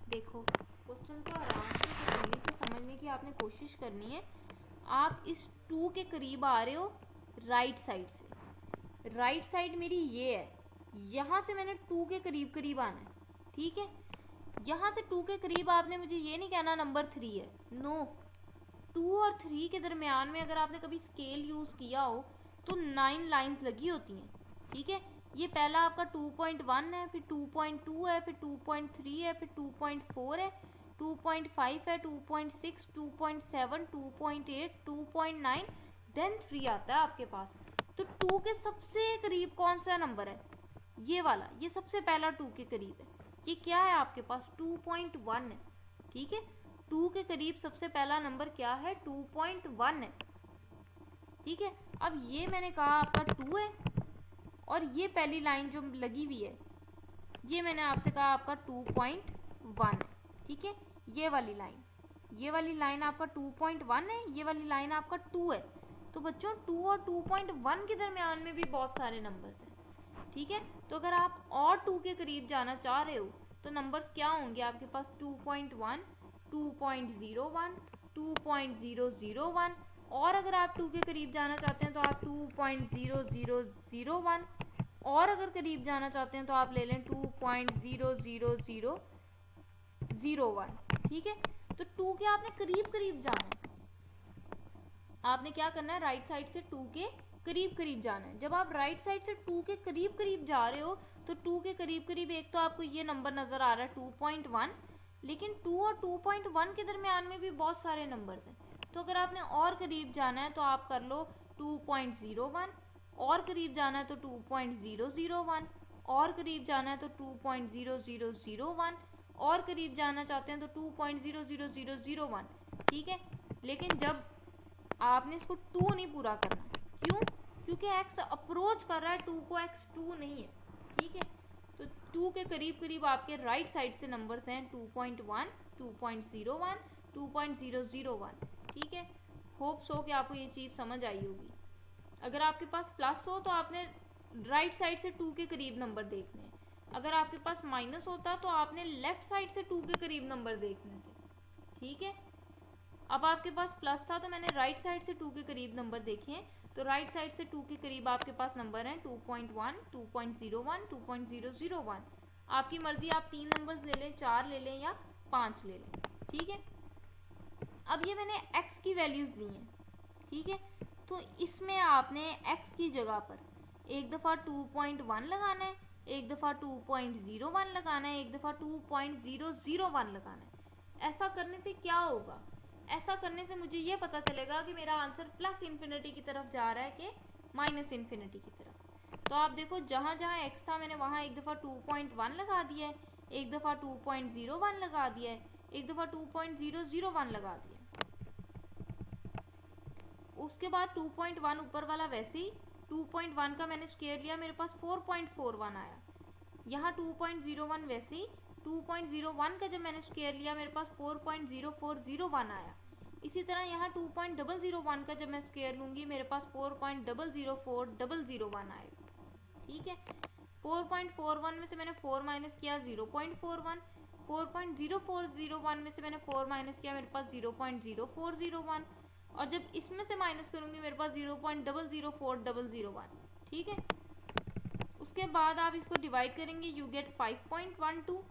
S1: देखो क्वेश्चन को आराम से तसल्ली से समझने की आपने कोशिश करनी है। आप इस 2 के करीब आ रहे हो राइट साइड से, राइट साइड मेरी ये है, यहाँ से मैंने 2 के करीब करीब आना है। ठीक है, यहाँ से 2 के करीब आपने मुझे ये नहीं कहना नंबर 3 है, नो। 2 और 3 के दरमियान में अगर आपने कभी स्केल यूज़ किया हो तो 9 लाइंस लगी होती हैं। ठीक है, ये पहला आपका 2.1 है, फिर 2.2 है, फिर 2.3 है, फिर 2.4 है, 2.5 है, 2.6, 2.7, 2.8, 2.9, देन 3 आता है आपके पास। तो 2 के सबसे करीब कौन सा नंबर है? ये वाला, ये सबसे पहला 2 के करीब है। ये क्या है आपके पास? 2.1 है। ठीक है, 2 के करीब सबसे पहला नंबर क्या है? 2.1 है। ठीक है, अब ये मैंने कहा आपका 2 है, और ये पहली लाइन जो लगी हुई है ये मैंने आपसे कहा आपका 2.1 है। ठीक है, ये वाली लाइन आपका 2.1 है, ये वाली लाइन आपका 2 है। तो बच्चों 2 और 2.1 के दरमियान में भी बहुत सारे नंबर्स हैं। ठीक है, तो अगर आप और 2 के करीब जाना चाह रहे हो तो नंबर्स क्या होंगे आपके पास? 2.1, 2.01, 2.001, और अगर आप 2 के करीब जाना चाहते हैं तो आप 2.0001, और अगर करीब जाना चाहते हैं तो आप ले लें 2.00001। ठीक है, तो 2 के आपने करीब करीब जाना है। आपने क्या करना है? राइट साइड से 2 के करीब करीब जाना है। जब आप राइट साइड से 2 के करीब करीब जा रहे हो तो 2 के करीब करीब एक तो आपको ये नंबर नज़र आ रहा है 2.1, लेकिन 2 और 2.1 के दरमियान में भी बहुत सारे नंबर्स हैं। तो अगर आपने और करीब जाना है तो आप कर लो 2.01, और करीब जाना है तो 2.001, और करीब जाना है तो 2.0001, और करीब जाना चाहते हैं तो 2.00001। ठीक है, लेकिन जब आपने इसको 2 नहीं पूरा करना। क्यों? क्योंकि x अप्रोच कर रहा है 2 को, x 2 नहीं है। ठीक है, तो 2 के करीब करीब आपके राइट साइड से नंबर्स हैं 2.1, 2.01, 2.001। ठीक है, होप सो कि आपको ये चीज़ समझ आई होगी। अगर आपके पास प्लस हो तो आपने राइट साइड से 2 के करीब नंबर देखने हैं, अगर आपके पास माइनस होता तो आपने लेफ्ट साइड से 2 के करीब नंबर देखने थे। ठीक है, अब आपके पास प्लस था तो मैंने राइट साइड से 2 के करीब नंबर देखे हैं, तो राइट साइड से 2 के करीब आपके पास नंबर हैं 2.1, 2.01, 2.001। आपकी मर्जी, आप 3 नंबर्स ले लें, 4 ले लें या 5 ले लें। ठीक है, अब ये मैंने x की वैल्यूज़ दी हैं। ठीक है, तो इसमें आपने x की जगह पर एक दफ़ा 2.1 लगाना है, एक दफ़ा 2.01 लगाना है, एक दफ़ा 2.001 लगाना है। ऐसा करने से क्या होगा? ऐसा करने से मुझे ये पता चलेगा कि मेरा आंसर प्लस इन्फिनिटी की तरफ जा रहा है कि माइनस इन्फिनिटी की तरफ। तो आप देखो जहाँ जहाँ x था मैंने वहाँ एक दफ़ा 2.1 लगा दिया है, एक दफ़ा 2.01 लगा दिया है, एक दफ़ा 2.001 लगा दिया। उसके बाद 2.1 ऊपर वाला वैसे ही 2.1 का मैंने स्क्वायर लिया, मेरे पास 4.41 आया। यहाँ 2.01 वैसे ही 2.01 का जब मैंने स्क्वायर लिया मेरे पास 4.0401 आया। इसी तरह यहाँ 2.001 का जब मैं स्क्वायर लूँगी मेरे पास 4.004001 आएगा। ठीक है, 4.41 में से मैंने 4 माइनस किया 0.41, 4.0401 में से मैंने 4 माइनस किया मेरे पास 0.0401, और जब इसमें से माइनस करूंगी मेरे पास 0.004001। ठीक है, उसके बाद आप इसको डिवाइड करेंगे, यू गेट 5.12,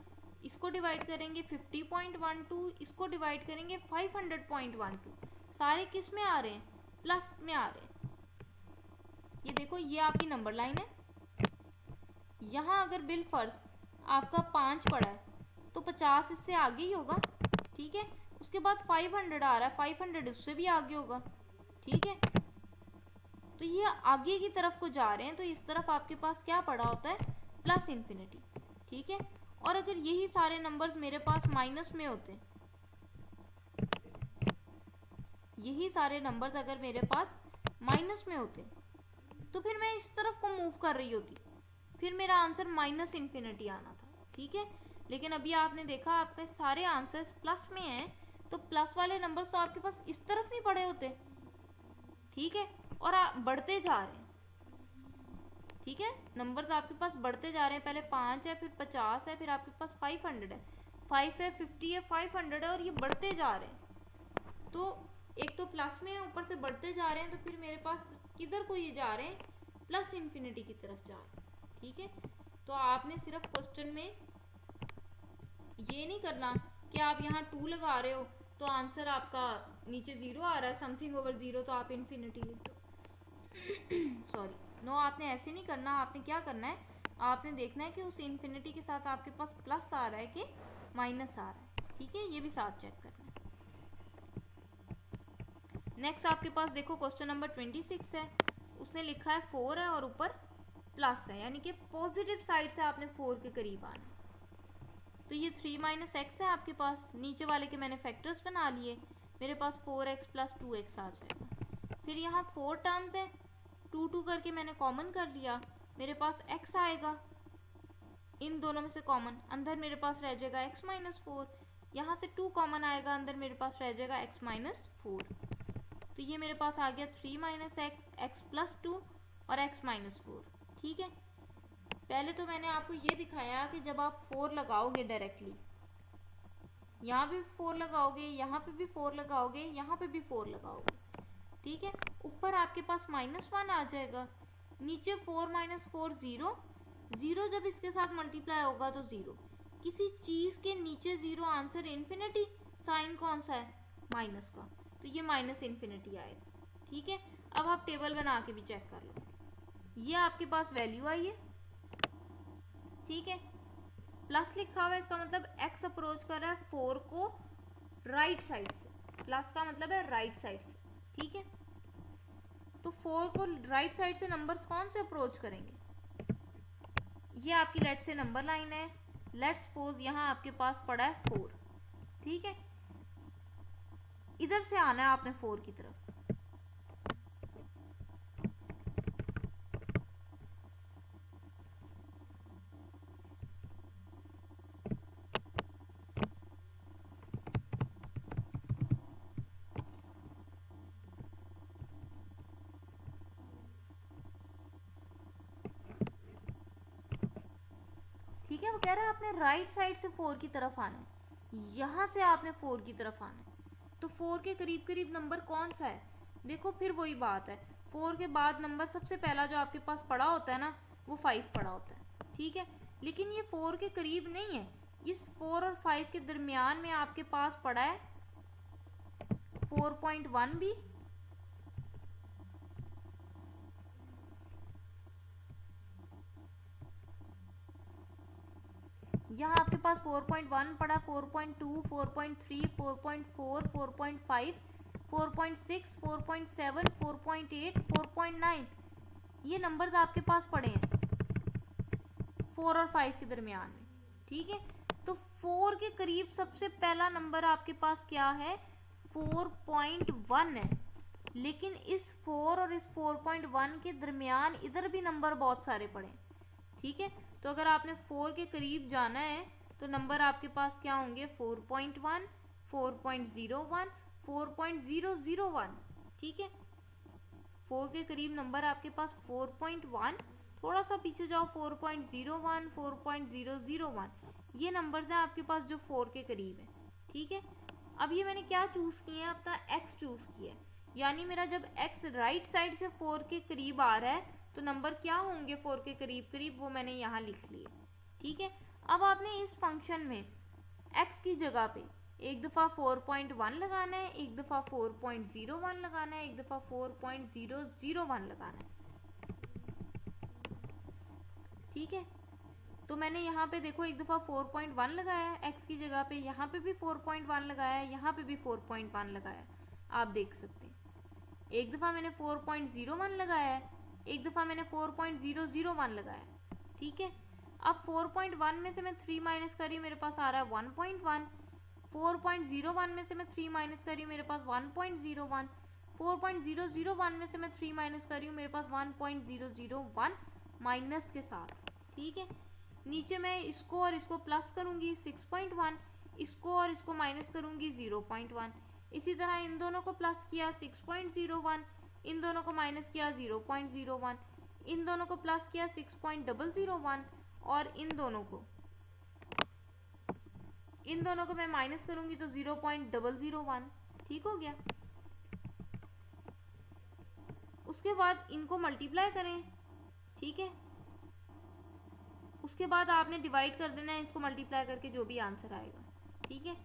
S1: इसको डिवाइड करेंगे 50.12, इसको डिवाइड करेंगे 500.12। सारे किस में आ रहे हैं, प्लस में आ रहे हैं। ये देखो ये आपकी नंबर लाइन है, यहाँ अगर बिल फर्ज आपका 5 पड़ा है तो 50 इससे आगे ही होगा, ठीक है। उसके बाद 500 आ रहा है, 500 उससे भी आगे होगा, ठीक है। तो ये आगे की तरफ को जा रहे हैं, तो इस तरफ आपके पास क्या पड़ा होता है, प्लस इन्फिनिटी, ठीक है। और अगर यही सारे नंबर्स मेरे पास माइनस में होते, यही सारे नंबर्स अगर मेरे पास माइनस में होते तो फिर मैं इस तरफ को मूव कर रही होती, फिर मेरा आंसर माइनस इन्फिनिटी आना था, ठीक है। लेकिन अभी आपने देखा आपके सारे आंसर्स प्लस में हैं, तो प्लस वाले नंबर्स तो आपके पास इस तरफ नहीं पड़े होते, ठीक है। और आप बढ़ते जा रहे हैं, ठीक है, नंबर्स आपके पास बढ़ते जा रहे हैं। पहले 5 है, फिर 50 है, फिर आपके पास 500 है, 5 है, 50 है, 500 है, और ये बढ़ते जा रहे हैं। तो एक तो प्लस में है, ऊपर से बढ़ते जा रहे हैं, तो फिर मेरे पास किधर को ये जा रहे हैं, प्लस इन्फिनिटी की तरफ जा रहे हैं, ठीक है। तो आपने सिर्फ क्वेश्चन में ये नहीं करना कि आप यहाँ 2 लगा रहे हो तो आंसर आपका नीचे 0 आ रहा है, समथिंग ओवर 0, तो आप इन्फिनिटी लिख दो। सॉरी, नो, आपने ऐसे नहीं करना। आपने क्या करना है, आपने देखना है कि उस इन्फिनिटी के साथ आपके पास प्लस आ रहा है कि माइनस आ रहा है, ठीक है। ये भी साथ चेक करना है। नेक्स्ट आपके पास देखो क्वेश्चन नंबर 26 है, उसने लिखा है 4 है और ऊपर प्लस है, यानी कि पॉजिटिव साइड से आपने 4 के करीब आना है। तो ये 3 माइनस एक्स है आपके पास, नीचे वाले के मैंने फैक्टर्स बना लिए, मेरे पास 4x प्लस 2x आ जाएगा। फिर यहाँ 4 टर्म्स है, 2 करके मैंने कॉमन कर लिया, मेरे पास x आएगा इन दोनों में से कॉमन, अंदर मेरे पास रह जाएगा x माइनस 4, यहाँ से 2 कॉमन आएगा, अंदर मेरे पास रह जाएगा x माइनस 4। तो ये मेरे पास आ गया 3 माइनस एक्स, एक्स प्लस 2 और x माइनस 4, ठीक है। पहले तो मैंने आपको ये दिखाया कि जब आप 4 लगाओगे डायरेक्टली, यहाँ पे भी 4 लगाओगे, यहाँ पे भी 4 लगाओगे, यहाँ पे भी 4 लगाओगे, ठीक है। ऊपर आपके पास -1 आ जाएगा, नीचे 4 माइनस 4 0, 0 जब इसके साथ मल्टीप्लाई होगा तो 0, किसी चीज के नीचे 0 आंसर इन्फिनिटी, साइन कौन सा है, माइनस का, तो ये माइनस इन्फिनिटी आएगा, ठीक है। अब आप टेबल बना के भी चेक कर लो, ये आपके पास वैल्यू आई है, ठीक है। प्लस लिखा हुआ है, इसका मतलब x अप्रोच कर रहा है 4 को राइट साइड से, प्लस का मतलब है राइट साइड से, ठीक है। तो 4 को राइट साइड से नंबर्स कौन से अप्रोच करेंगे, ये आपकी लेट से नंबर लाइन है, लेट्स सपोज यहाँ आपके पास पड़ा है 4, ठीक है। इधर से आना है आपने 4 की तरफ, ठीक है। वो कह रहा है आपने राइट साइड से 4 की तरफ आना है, यहाँ से आपने 4 की तरफ आना है, तो 4 के करीब करीब नंबर कौन सा है, देखो फिर वही बात है, 4 के बाद नंबर सबसे पहला जो आपके पास पड़ा होता है ना, वो 5 पड़ा होता है, ठीक है। लेकिन ये 4 के करीब नहीं है, इस 4 और 5 के दरमियान में आपके पास पड़ा है 4.1 भी, यहाँ आपके पास 4.1 पड़ा, 4.2, 4.3, 4.4, 4.5, 4.6, 4.7, 4.8, 4.9, ये नंबर्स आपके पास पड़े हैं 4 और 5 के दरमियान में, ठीक है। तो 4 के करीब सबसे पहला नंबर आपके पास क्या है, 4.1 है, लेकिन इस 4 और इस 4.1 के दरमियान इधर भी नंबर बहुत सारे पड़े हैं, ठीक है। तो अगर आपने 4 के करीब जाना है तो नंबर आपके पास क्या होंगे, 4.1, 4.01, 4.001, ठीक है। 4 के करीब नंबर आपके पास 4.1, थोड़ा सा पीछे जाओ 4.01, 4.001, ये नंबर्स हैं आपके पास जो 4 के करीब है, ठीक है। अब ये मैंने क्या चूज किया है, अपना x चूज किया है, यानी मेरा जब x राइट साइड से 4 के करीब आ रहा है तो नंबर क्या होंगे 4 के करीब करीब, वो मैंने यहाँ लिख लिए, ठीक है। अब आपने इस फंक्शन में x की जगह पे एक दफ़ा 4.1 लगाना है, एक दफ़ा 4.01 लगाना है, एक दफ़ा 4.001 लगाना है। ठीक है, तो मैंने यहाँ पे देखो एक दफ़ा 4.1 लगाया है x की जगह पे, यहाँ पे भी 4.1 लगाया है, यहाँ पे भी 4.1 लगाया है, आप देख सकते हैं। एक दफ़ा मैंने 4.01 लगाया है, एक दफ़ा मैंने 4.001 लगाया है। ठीक है, अब 4.1 में से मैं 3 माइनस करी, मेरे पास आ रहा है 1.1। 4.01 में से मैं 3 माइनस करी, मेरे पास 1.01। 4.001 में से मैं 3 माइनस करी हूँ, मेरे पास 1.001 माइनस के साथ। ठीक है, नीचे मैं इसको और इसको प्लस करूंगी 6.1, इसको और इसको माइनस करूंगी 0.1। इसी तरह इन दोनों को प्लस किया 6.01, इन दोनों को माइनस किया 0.01, इन दोनों को प्लस किया 6.001 और इन दोनों को मैं माइनस करूंगी तो 0.001। ठीक हो गया। उसके बाद इनको मल्टीप्लाई करें। ठीक है, उसके बाद आपने डिवाइड कर देना है इसको मल्टीप्लाई करके, जो भी आंसर आएगा। ठीक है,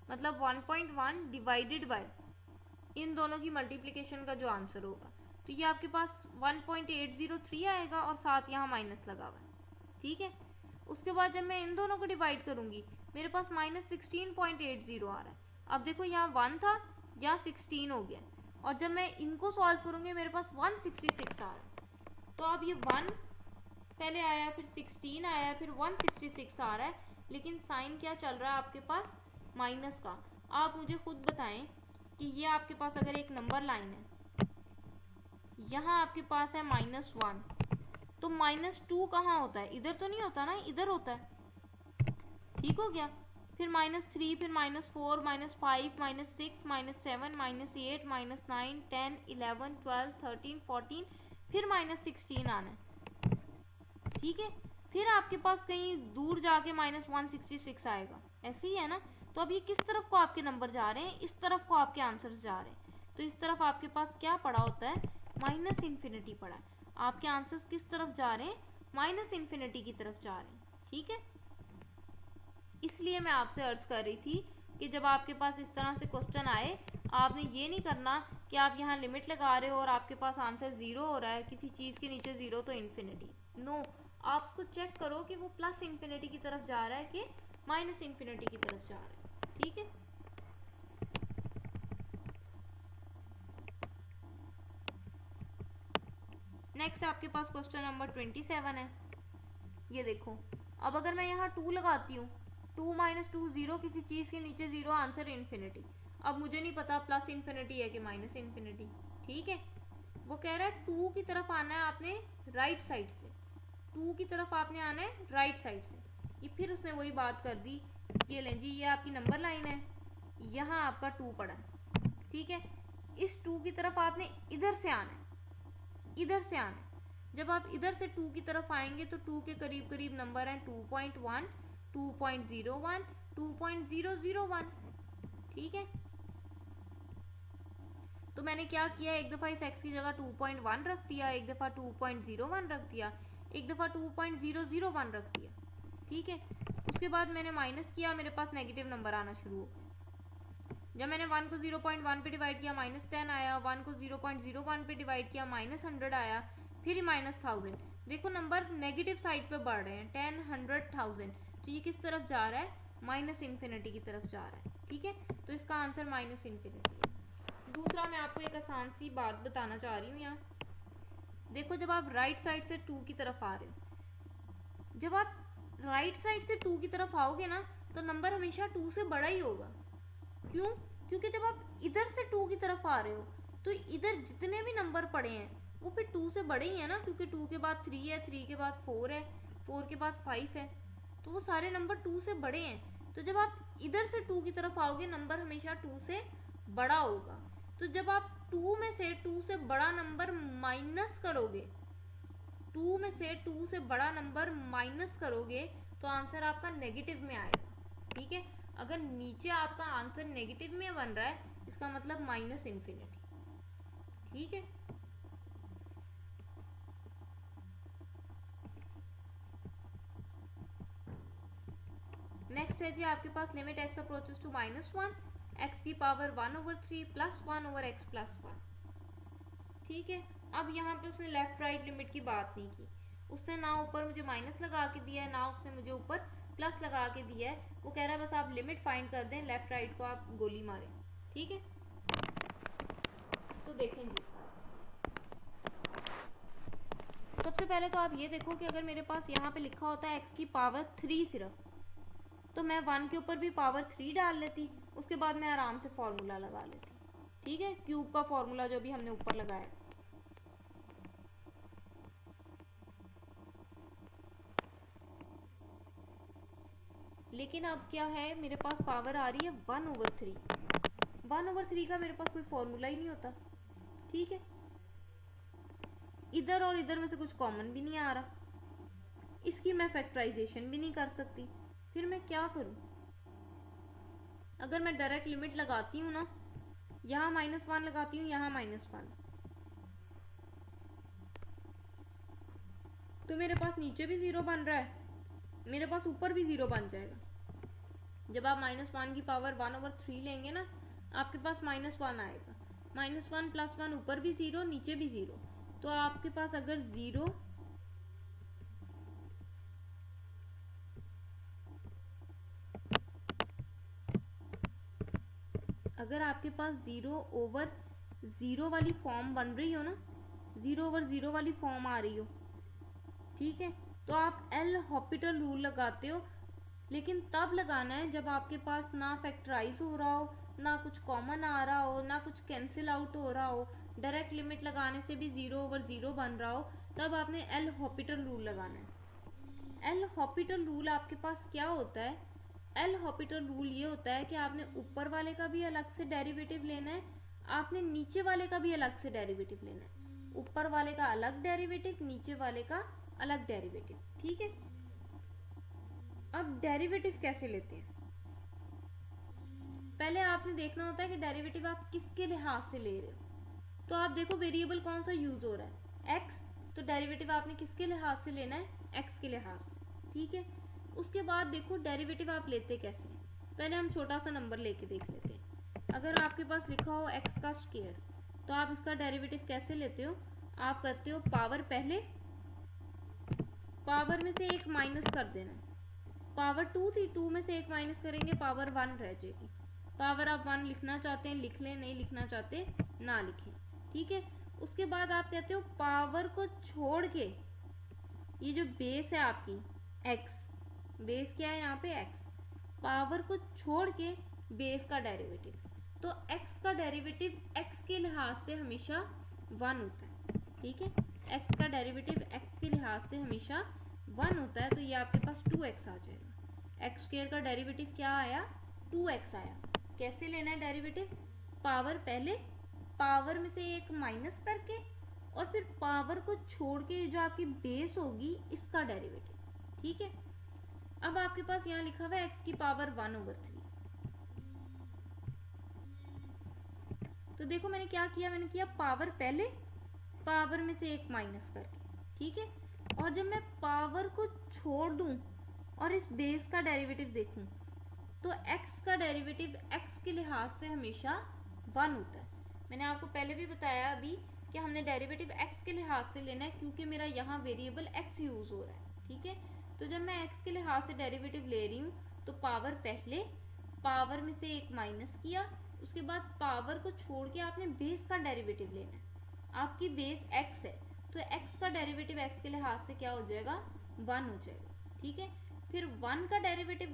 S1: मतलब 1.1 डिवाइडेड बाय इन दोनों की मल्टीप्लिकेशन का जो आंसर होगा, तो ये आपके पास 1.803 आएगा और साथ यहाँ माइनस लगा हुआ है। ठीक है, उसके बाद जब मैं इन दोनों को डिवाइड करूंगी, मेरे पास -16.80 आ रहा है। अब देखो यहाँ 1 था, यहाँ 16 हो गया, और जब मैं इनको सॉल्व करूंगी मेरे पास 166 आ रहा है। तो अब ये 1 पहले आया, फिर 16 आया, फिर 166 आ रहा है, लेकिन साइन क्या चल रहा है आपके पास? माइनस का। आप मुझे खुद बताएं कि ये आपके पास अगर एक नंबर लाइन है, यहाँ आपके पास है -1, तो -2 कहाँ होता है? इधर तो नहीं होता ना, इधर होता है। ठीक हो गया, फिर -3, फिर -4, -5, -6, -7, -8, -9, 10, 11, 12, 13, 14, फिर -16 आना है। ठीक है, फिर आपके पास कहीं दूर जाके -166 आएगा, ऐसे ही है ना। तो अब ये किस तरफ को आपके नंबर जा रहे हैं? इस तरफ को आपके आंसर्स जा रहे हैं। तो इस तरफ आपके पास क्या पड़ा होता है? -इन्फिनिटी पड़ा है। आपके आंसर्स किस तरफ जा रहे हैं? -इन्फिनिटी की तरफ जा रहे हैं। ठीक है, इसलिए मैं आपसे अर्ज कर रही थी कि जब आपके पास इस तरह से क्वेश्चन आए, आपने ये नहीं करना कि आप यहाँ लिमिट लगा रहे हो और आपके पास आंसर 0 हो रहा है, किसी चीज़ के नीचे 0 तो इन्फिनिटी। नो, आप उसको चेक करो कि वो +इन्फिनिटी की तरफ जा रहा है कि -इन्फिनिटी की तरफ जा रहा है। ठीक है, नेक्स्ट आपके पास क्वेश्चन नंबर 27 है। ये देखो, अब अगर मैं यहाँ 2 लगाती हूँ, 2 - 2 0, किसी चीज़ के नीचे 0, आंसर इन्फिनिटी। अब मुझे नहीं पता +इन्फिनिटी है कि -इन्फिनिटी। ठीक है, वो कह रहा है 2 की तरफ आना है आपने राइट साइड से, 2 की तरफ आपने आना है राइट साइड से। ये फिर उसने वही बात कर दी, ये लें जी, ये आपकी नंबर लाइन है, यहाँ आपका 2 पड़ा है। ठीक है, इस 2 की तरफ आपने इधर से आना है, इधर से आना है। जब आप इधर से 2 की तरफ आएंगे तो 2 के करीब करीब नंबर हैं 2.1, 2.01, 2.001। ठीक है, तो मैंने क्या किया, एक दफ़ा इस x की जगह 2.1 रख दिया, एक दफ़ा 2.01 रख दिया, एक दफ़ा 2.001 रख दिया। ठीक है, उसके बाद मैंने माइनस किया, मेरे पास नेगेटिव नंबर आना शुरू हो गया। जब मैंने 1 को 0.1 पे डिवाइड किया -10 आया, 1 को 0.01 पे डिवाइड किया -100 आया, फिर -1000। देखो नंबर नेगेटिव साइड पे बढ़ रहे हैं, 10, 100, 1000। तो ये किस तरफ जा रहा है? -इन्फिनिटी की तरफ जा रहा है। ठीक है, तो इसका आंसर -इन्फिनिटी है। दूसरा मैं आपको एक आसान सी बात बताना चाह रही हूँ। यहाँ देखो, जब आप राइट साइड से 2 की तरफ आ रहे हो, जब आप राइट साइड से 2 की तरफ आओगे ना, तो नंबर हमेशा 2 से बड़ा ही होगा। क्यों? क्योंकि जब आप इधर से 2 की तरफ आ रहे हो, तो इधर जितने भी नंबर पड़े हैं वो फिर 2 से बड़े ही है ना, क्योंकि 2 के बाद 3 है, 3 के बाद 4 है, 4 के बाद 5 है, तो वो सारे नंबर 2 से बड़े हैं। तो जब आप इधर से 2 की तरफ आओगे, नंबर हमेशा 2 से बड़ा होगा। तो जब आप 2 में से 2 से बड़ा नंबर माइनस करोगे, 2 में से 2 से बड़ा नंबर माइनस करोगे, तो आंसर आपका नेगेटिव में आएगा। ठीक है, अगर नीचे आपका आंसर नेगेटिव में बन रहा है, इसका मतलब -इन्फिनिटी। ठीक है, नेक्स्ट है है जी आपके पास limit x approaches to -1 x की पावर 1/3 प्लस 1/x+1। ठीक है, अब यहाँ पे उसने लेफ्ट राइट लिमिट की बात नहीं की, उसने ना ऊपर मुझे माइनस लगा के दिया है ना उसने मुझे ऊपर प्लस लगा के दिया है। वो कह रहा है बस आप लिमिट फाइंड कर दें, लेफ्ट राइट को आप गोली मारें। ठीक है, तो देखें जी, सबसे पहले तो आप ये देखो कि अगर मेरे पास यहाँ पे लिखा होता है x की पावर 3 सिर्फ, तो मैं 1 के ऊपर भी पावर 3 डाल लेती, उसके बाद मैं आराम से फॉर्मूला लगा लेती। ठीक है, क्यूब का फॉर्मूला जो भी हमने ऊपर लगाया। लेकिन अब क्या है, मेरे पास पावर आ रही है 1/3। 1/3 का मेरे पास कोई फॉर्मूला ही नहीं होता। ठीक है, इधर और इधर में से कुछ कॉमन भी नहीं आ रहा, इसकी मैं फैक्टराइजेशन भी नहीं कर सकती, फिर मैं क्या करूं? अगर मैं डायरेक्ट लिमिट लगाती हूँ ना, यहाँ -1 लगाती हूँ, यहाँ -1, तो मेरे पास नीचे भी 0 बन रहा है, मेरे पास ऊपर भी 0 बन जाएगा। जब आप -1 की पावर 1/3 लेंगे ना, आपके पास -1 आएगा। -1 + 1 ऊपर भी 0 नीचे भी 0, तो आपके पास अगर 0 अगर आपके पास 0/0 वाली फॉर्म बन रही हो ना, 0/0 वाली फॉर्म आ रही हो, ठीक है, तो आप एल हॉपिटल रूल लगाते हो। लेकिन तब लगाना है जब आपके पास ना फैक्टराइज हो रहा हो, ना कुछ कॉमन आ रहा हो, ना कुछ कैंसिल आउट हो रहा हो, डायरेक्ट लिमिट लगाने से भी 0/0 बन रहा हो, तब आपने एल हॉपिटल रूल लगाना है। एल हॉपिटल रूल आपके पास क्या होता है? एल हॉपिटल रूल ये होता है कि आपने ऊपर वाले का भी अलग से डेरिवेटिव लेना है, आपने नीचे वाले का भी अलग से डेरिवेटिव लेना है। ऊपर वाले का अलग डेरिवेटिव, नीचे वाले का अलग डेरिवेटिव। ठीक है, अब डेरिवेटिव कैसे लेते हैं? पहले आपने देखना होता है कि डेरिवेटिव आप किसके लिहाज से ले रहे हो। तो आप देखो वेरिएबल कौन सा यूज हो रहा है, x, तो डेरिवेटिव आपने किसके लिहाज से लेना है, x के लिहाज से। ठीक है, उसके बाद देखो डेरिवेटिव आप लेते कैसे हैं। पहले हम छोटा सा नंबर लेके देख लेते हैं। अगर आपके पास लिखा हो x का स्क्वायर, तो आप इसका डेरिवेटिव कैसे लेते हो? आप करते हो पावर, पहले पावर में से एक माइनस कर देना है। पावर 2 थी, 2 में से एक माइनस करेंगे, पावर 1 रह जाएगी। पावर आप 1 लिखना चाहते हैं लिख लें, नहीं लिखना चाहते ना लिखें। ठीक है, उसके बाद आप कहते हो पावर को छोड़ के, ये जो बेस है आपकी x, बेस क्या है यहाँ पे x, पावर को छोड़ के बेस का डेरिवेटिव, तो x का डेरिवेटिव x के लिहाज से हमेशा 1 होता है। ठीक है, x का डेरिवेटिव x के लिहाज से हमेशा 1 होता है, तो ये आपके पास 2x आ जाएगा। x स्क्वायर का डेरिवेटिव क्या आया, 2x आया। कैसे लेना है डेरिवेटिव? पावर, पहले पावर में से एक माइनस करके, और फिर पावर को छोड़ के जो आपकी बेस होगी इसका डेरिवेटिव। ठीक है, अब आपके पास यहाँ लिखा हुआ है x की पावर 1/3। तो देखो मैंने क्या किया, मैंने किया पावर, पहले पावर में से एक माइनस करके। ठीक है, और जब मैं पावर को छोड़ दूं और इस बेस का डेरिवेटिव देखूं, तो x का डेरिवेटिव x के लिहाज से हमेशा 1 होता है। मैंने आपको पहले भी बताया अभी कि हमने डेरिवेटिव x के लिहाज से लेना है, क्योंकि मेरा यहाँ वेरिएबल x यूज हो रहा है। ठीक है, तो जब मैं x के लिहाज से डेरिवेटिव ले रही हूँ, तो पावर, पहले पावर में से एक माइनस किया, उसके बाद पावर को छोड़ के आपने बेस का डेरिवेटिव लेना है। आपकी बेस x है, तो x का डेरिवेटिव x के लिहाज से क्या हो जाएगा, 1 हो जाएगा। ठीक है, फिर 1 का डेरिवेटिव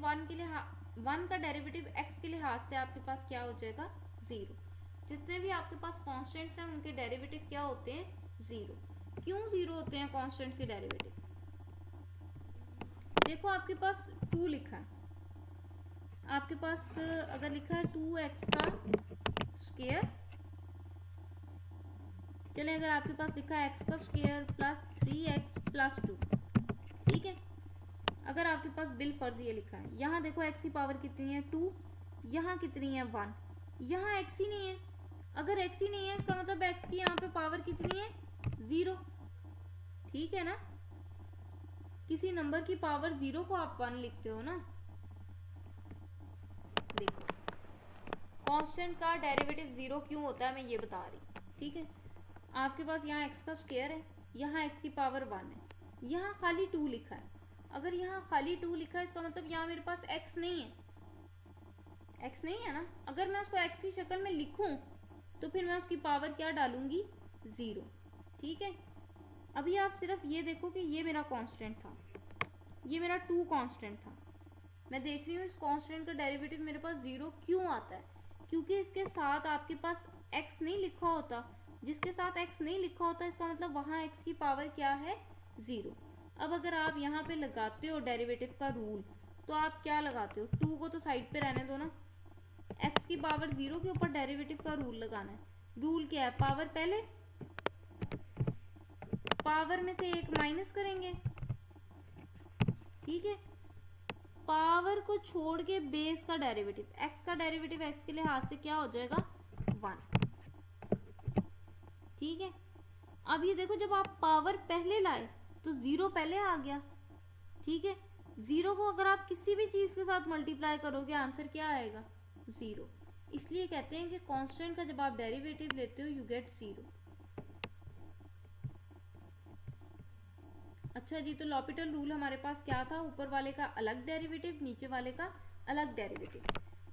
S1: 1 का डेरिवेटिव x के लिहाज से आपके पास क्या हो जाएगा, 0। जितने भी आपके पास कांस्टेंट्स हैं उनके डेरिवेटिव क्या होते हैं, 0। क्यों 0 होते हैं कांस्टेंट्स के डेरिवेटिव? देखो आपके पास 2 लिखा है, आपके पास अगर लिखा है 2x का स्क्वायर, चले अगर आपके पास लिखा है x का स्क्वायर प्लस 3x प्लस 2, ठीक है, अगर आपके पास बिल फर्ज ये लिखा है, यहाँ देखो x की पावर कितनी है, 2, यहाँ कितनी है, 1, यहाँ x ही नहीं है। अगर x ही नहीं है इसका मतलब x की यहाँ पे पावर कितनी है, 0। ठीक है ना, किसी नंबर की पावर 0 को आप 1 लिखते हो ना, देखो कांस्टेंट का डेरिवेटिव 0 क्यों होता है, मैं ये बता रही हूँ। ठीक है, आपके पास यहाँ x का स्क्वायर है, यहाँ x की पावर 1 है, यहाँ खाली 2 लिखा है। अगर यहाँ खाली 2 लिखा है इसका मतलब यहाँ मेरे पास x नहीं है, x नहीं है ना। अगर मैं उसको x की शक्ल में लिखूं तो फिर मैं उसकी पावर क्या डालूंगी, 0। ठीक है, अभी आप सिर्फ ये देखो कि ये मेरा कांस्टेंट था, ये मेरा 2 कांस्टेंट था। मैं देख रही हूँ इस कांस्टेंट का डेरिवेटिव मेरे पास 0 क्यों आता है, क्योंकि इसके साथ आपके पास x नहीं लिखा होता। जिसके साथ x नहीं लिखा होता इसका मतलब वहाँ x की पावर क्या है, 0। अब अगर आप यहाँ पे लगाते हो डेरिवेटिव का रूल तो आप क्या लगाते हो, 2 को तो साइड पे रहने दो ना, x की पावर 0 के ऊपर डेरिवेटिव का रूल लगाना है। रूल क्या है, पावर पहले, पावर में से एक माइनस करेंगे। ठीक है, पावर को छोड़ के बेस का डेरिवेटिव, x का डेरिवेटिव x के लिहाज से क्या हो जाएगा, 1। ठीक है, अब ये देखो जब आप पावर पहले लाए तो 0 पहले आ गया। ठीक है, 0 को अगर आप किसी भी चीज के साथ मल्टीप्लाई करोगे आंसर क्या आएगा, 0। इसलिए कहते हैं कि कांस्टेंट का जब आप डेरिवेटिव लेते हो यू गेट 0। अच्छा जी, तो लॉपिटल रूल हमारे पास क्या था, ऊपर वाले का अलग डेरिवेटिव, नीचे वाले का अलग डेरिवेटिव।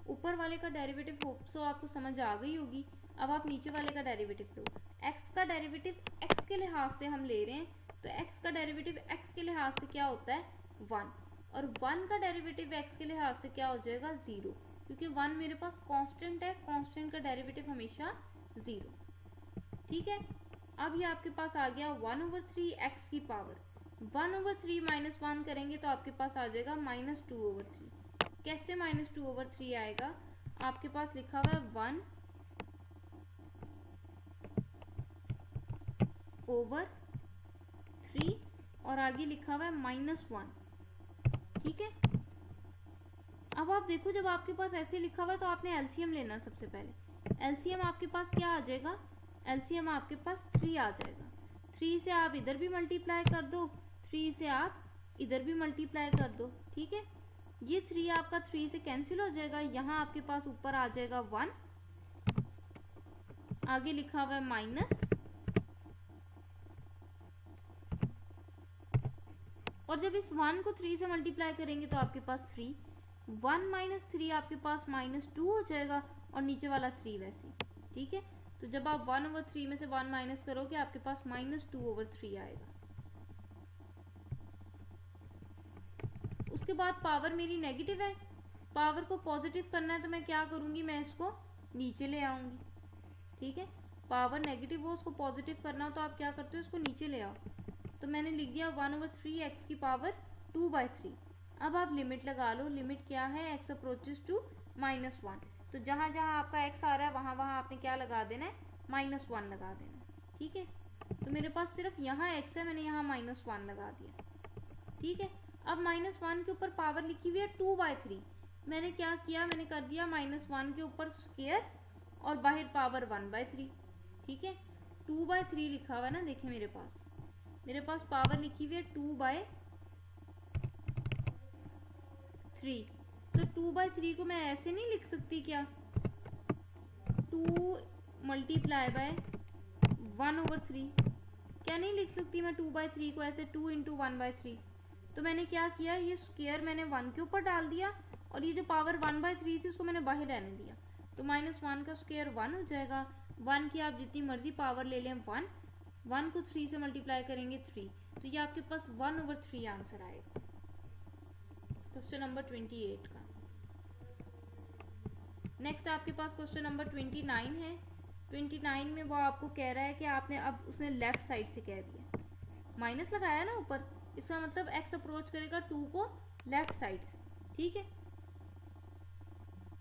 S1: ऊपर वाले का डेरिवेटिव होप सो आपको समझ आ गई होगी। अब आप नीचे वाले का डेरिवेटिव लो। x का डेरिवेटिव x के लिहाज से हम ले रहे हैं, तो x का डेरिवेटिव x के लिहाज से क्या होता है, 1। और 1 का डेरिवेटिव x के लिहाज से क्या हो जाएगा, 0, क्योंकि 1 मेरे पास कांस्टेंट है, कांस्टेंट का डेरिवेटिव हमेशा 0। ठीक है, अब ये आपके पास आ गया 1/3 x की पावर। 1/3 माइनस 1 करेंगे तो आपके पास आ जाएगा -2/3। कैसे -2/3 आएगा, आपके पास लिखा हुआ है 1/3 और आगे लिखा हुआ है -1। ठीक है, अब आप देखो जब आपके पास ऐसे लिखा हुआ है तो आपने एलसीएम लेना। सबसे पहले एलसीएम आपके पास क्या आ जाएगा, एलसीएम आपके पास 3 आ जाएगा। 3 से आप इधर भी मल्टीप्लाई कर दो, 3 से आप इधर भी मल्टीप्लाई कर दो। ठीक है, ये 3 आपका 3 से कैंसिल हो जाएगा, यहाँ आपके पास ऊपर आ जाएगा 1, आगे लिखा हुआ है माइनस, और जब इस 1 को 3 से मल्टीप्लाई करेंगे तो आपके पास 3, 1 माइनस 3 आपके पास -2 हो जाएगा, और नीचे वाला 3 वैसे। ठीक है, तो जब आप 1/3 में से 1 माइनस करोगे आपके पास -2/3 आएगा। उसके बाद पावर मेरी नेगेटिव है, पावर को पॉजिटिव करना है तो मैं क्या करूंगी, मैं इसको नीचे ले आऊंगी। ठीक है, पावर नेगेटिव हो उसको पॉजिटिव करना हो तो आप क्या करते हो, इसको नीचे ले आओ। तो मैंने लिख दिया 1/3 x की पावर 2/3। अब आप लिमिट लगा लो, लिमिट क्या है, x अप्रोचेस टू -1। तो जहां जहां आपका x आ रहा है वहां वहां आपने क्या लगा देना है, -1 लगा देना है। ठीक है, तो मेरे पास सिर्फ यहाँ x है, मैंने यहाँ -1 लगा दिया। ठीक है, अब -1 के ऊपर पावर लिखी हुई है 2/3। मैंने क्या किया, मैंने कर दिया -1 के ऊपर स्क्वायर और बाहर पावर 1/3। ठीक है, 2/3 लिखा हुआ है ना, देखें मेरे पास पावर लिखी हुई है 2/3। तो 2/3 को मैं ऐसे नहीं लिख सकती क्या, 2 मल्टीप्लाई बाय 1/3, क्या नहीं लिख सकती मैं 2/3 को ऐसे, 2 × 1/3। तो मैंने क्या किया, ये स्क्वायर मैंने 1 के ऊपर डाल दिया और ये जो पावर 1/3 थी उसको मैंने बाहर रहने दिया। तो -1 का स्क्वायर 1 हो जाएगा। 1 की आप जितनी मर्जी पावर ले लें 1 को 3 से मल्टीप्लाई करेंगे 3, तो ये आपके पास 1/3 आंसर आएगा क्वेश्चन नंबर 28 का। नेक्स्ट आपके पास क्वेश्चन नंबर 29 है। 29 में वो आपको कह रहा है कि आपने, अब उसने लेफ्ट साइड से कह दिया, माइनस लगाया ना ऊपर, इसका मतलब x अप्रोच करेगा 2 को लेफ्ट साइड से। ठीक है,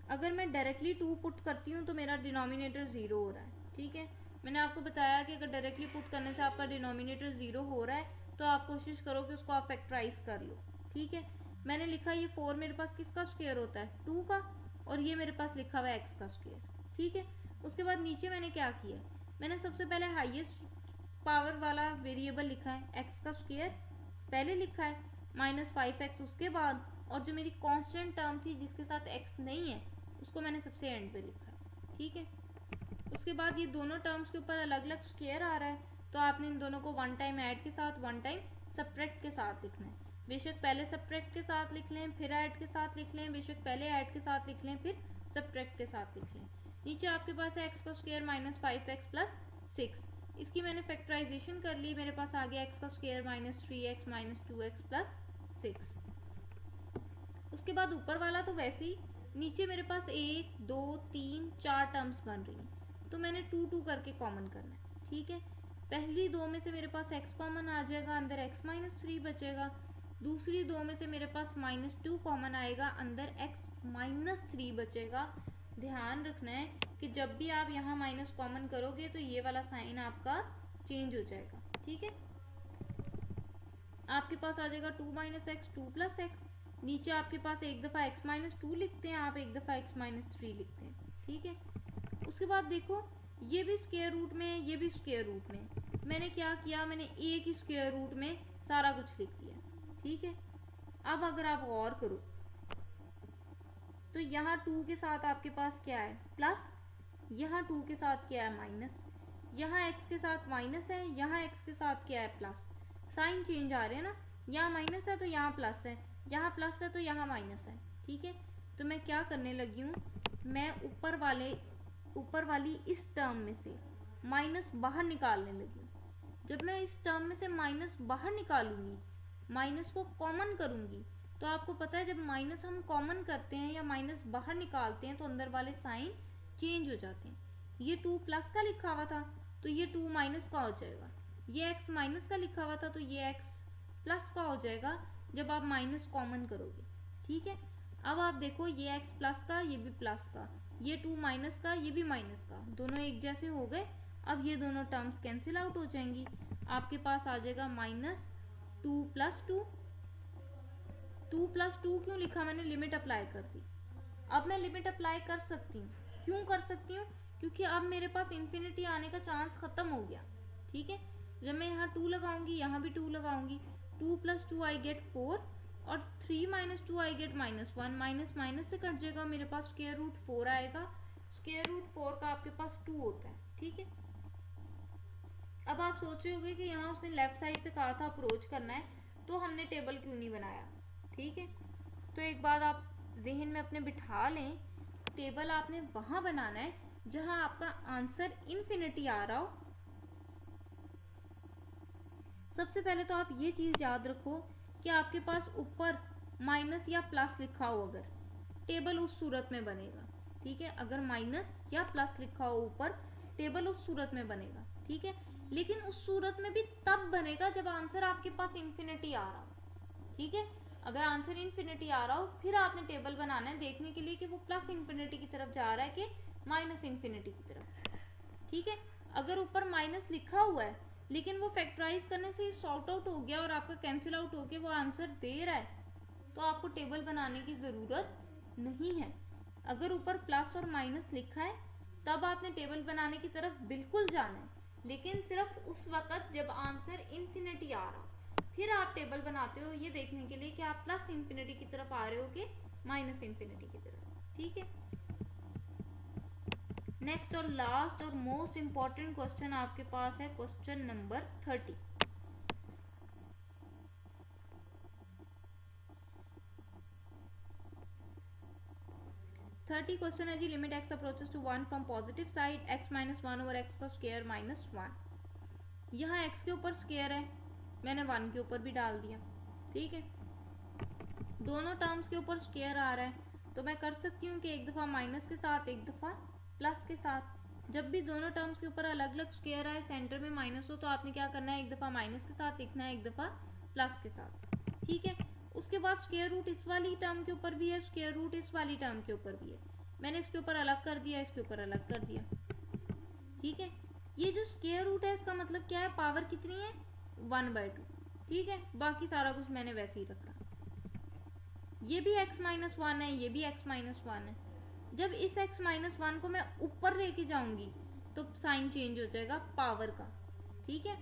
S1: अगर मैं डायरेक्टली 2 पुट करती हूँ तो मेरा डिनोमिनेटर 0 हो रहा है। ठीक है, मैंने आपको बताया कि अगर डायरेक्टली पुट करने से आपका डिनोमिनेटर 0 हो रहा है तो आप कोशिश करो कि उसको आप फैक्टराइज कर लो। ठीक है, मैंने लिखा ये 4 मेरे पास किसका स्क्वायर होता है, 2 का, और ये मेरे पास लिखा हुआ है x का स्क्वायर। ठीक है, उसके बाद नीचे मैंने क्या किया, मैंने सबसे पहले हाईएस्ट पावर वाला वेरिएबल लिखा है, x का स्क्वायर पहले लिखा है, -5x उसके बाद, और जो मेरी कांस्टेंट टर्म थी जिसके साथ x नहीं है उसको मैंने सबसे एंड पे लिखा है, ठीक है। उसके बाद ये दोनों टर्म्स के ऊपर अलग अलग स्क्वायर आ रहा है, तो आपने इन दोनों को वन टाइम ऐड के साथ वन टाइम सब्ट्रैक्ट के साथ लिखना है। बेशक पहले सब्ट्रैक्ट के साथ लिख लें, फिर ऐड के साथ लिख लें, बेशक पहले ऐड के साथ लिख लें, फिर सब्ट्रैक्ट के साथ लिख लें। नीचे आपके पास है एक्स का स्क्वायर माइनस 5x प्लस 6। इसकी मैंने फैक्टराइजेशन कर ली, मेरे पास आ गया एक्स का square minus 3x minus 2x plus 6। उसके बाद ऊपर वाला तो वैसे ही, नीचे मेरे पास 1 2 3 4 टर्म्स बन रही हैं, तो मैंने 2 2 करके कॉमन करना है, ठीक है। पहली दो में से मेरे पास x कॉमन आ जाएगा, अंदर x माइनस 3 बचेगा। दूसरी दो में से मेरे पास माइनस 2 कॉमन आएगा, अंदर x माइनस 3 बचेगा। ध्यान रखना है कि जब भी आप यहाँ माइनस कॉमन करोगे तो ये वाला साइन आपका चेंज हो जाएगा, ठीक है। आपके पास आ जाएगा 2 माइनस एक्स 2 प्लस एक्स। नीचे आपके पास एक दफ़ा x माइनस 2 लिखते हैं, आप एक दफ़ा x माइनस 3 लिखते हैं, ठीक है। उसके बाद देखो ये भी स्क्वायर रूट में है, ये भी स्क्वायर रूट में है। मैंने क्या किया, मैंने एक ही स्क्वायर रूट में सारा कुछ लिख दिया, ठीक है। अब अगर आप गौर करो तो यहाँ 2 के साथ आपके पास क्या है प्लस, यहाँ 2 के साथ क्या है माइनस, यहाँ x के साथ माइनस है, यहाँ x के साथ क्या है प्लस। साइन चेंज आ रहे हैं ना, यहाँ माइनस है तो यहाँ प्लस है, यहाँ प्लस है तो यहाँ माइनस है, ठीक है। तो मैं क्या करने लगी हूँ, मैं ऊपर वाली इस टर्म में से माइनस बाहर निकालने लगी हूँ। जब मैं इस टर्म में से माइनस बाहर निकालूंगी, माइनस को कॉमन करूंगी, तो आपको पता है जब माइनस हम कॉमन करते हैं या माइनस बाहर निकालते हैं तो अंदर वाले साइन चेंज हो जाते हैं। ये 2 प्लस का लिखा हुआ था तो ये 2 माइनस का हो जाएगा, ये x माइनस का लिखा हुआ था तो ये x प्लस का हो जाएगा जब आप माइनस कॉमन करोगे, ठीक है। अब आप देखो ये x प्लस का, ये भी प्लस का, ये 2 माइनस का, ये भी माइनस का, दोनों एक जैसे हो गए। अब ये दोनों टर्म्स कैंसिल आउट हो जाएंगी, आपके पास आ जाएगा माइनस 2 प्लस 2। 2 प्लस 2 क्यों लिखा मैंने, लिमिट अप्लाई कर दी। अब मैं लिमिट अप्लाई कर सकती हूँ, क्यों कर सकती हूँ, क्योंकि अब मेरे पास इन्फिनिटी आने का चांस खत्म हो गया, ठीक है। जब मैं यहाँ 2 लगाऊंगी, यहाँ भी 2 लगाऊंगी, 2 प्लस 2 आई गेट 4 और 3 minus 2 I get minus 1। Minus minus से कट जाएगा, मेरे पास स्क्वायर रूट 4 आएगा। स्क्वायर रूट 4 का आपके पास 2 होता है, ठीक है। अब आप सोच रहे होंगे कि यहाँ उसने लेफ्ट साइड से कहा था अप्रोच करना है, तो हमने टेबल क्यों नहीं बनाया, ठीक है। तो एक बात आप जहन में अपने बिठा लें, टेबल आपने वहां बनाना है जहां आपका आंसर इन्फिनिटी आ रहा हो। सबसे पहले तो आप ये चीज याद रखो कि आपके पास ऊपर माइनस या प्लस लिखा हो, अगर टेबल उस सूरत में बनेगा, ठीक है। अगर माइनस या प्लस लिखा हो ऊपर, टेबल उस सूरत में बनेगा, ठीक है। लेकिन उस सूरत में भी तब बनेगा जब आंसर आपके पास इन्फिनिटी आ रहा हो, ठीक है। अगर आंसर इन्फिनिटी आ रहा हो फिर आपने टेबल बनाना है देखने के लिए कि वो प्लस इन्फिनिटी की तरफ जा रहा है कि माइनस इन्फिनिटी की तरफ, ठीक है। अगर ऊपर माइनस लिखा हुआ है लेकिन वो फैक्टराइज करने से सॉर्ट आउट हो गया और आपका कैंसिल आउट हो गया, वो आंसर दे रहा है, तो आपको टेबल बनाने की ज़रूरत नहीं है। अगर ऊपर प्लस और माइनस लिखा है तब आपने टेबल बनाने की तरफ बिल्कुल जाना है, लेकिन सिर्फ उस वक्त जब आंसर इन्फिनिटी आ रहा, फिर आप टेबल बनाते हो ये देखने के लिए कि आप प्लस इन्फिनिटी की तरफ आ रहे हो कि माइनस इन्फिनिटी की तरफ, ठीक है। नेक्स्ट और लास्ट और मोस्ट इंपॉर्टेंट क्वेश्चन आपके पास है क्वेश्चन नंबर 30। क्वेश्चन है जी, limit x approaches to 1 from positive side x minus 1 over x का स्क्वायर माइनस 1। यहाँ x के ऊपर स्क्वायर है, मैंने 1 के ऊपर भी डाल दिया, ठीक है। दोनों टर्म्स के ऊपर स्क्वायर आ रहा है तो मैं कर सकती हूँ कि एक दफ़ा माइनस के साथ एक दफ़ा प्लस के साथ। जब भी दोनों टर्म्स के ऊपर अलग अलग स्क्वायर आए, सेंटर में माइनस हो, तो आपने क्या करना है, एक दफ़ा माइनस के साथ लिखना है, एक दफ़ा प्लस के साथ, ठीक है। उसके बाद स्क्वायर रूट इस वाली टर्म के ऊपर भी है, स्क्वायर रूट इस वाली टर्म के ऊपर भी है। मैंने इसके ऊपर अलग कर दिया, इसके ऊपर अलग कर दिया, ठीक है। ये जो स्क्वायर रूट है इसका मतलब क्या है, पावर कितनी है 1/2, ठीक है। बाकी सारा कुछ मैंने वैसे ही रखा। ये भी x माइनस 1 है, ये भी x माइनस 1 है। जब इस x माइनस 1 को मैं ऊपर लेके जाऊंगी तो साइन चेंज हो जाएगा पावर का, ठीक है।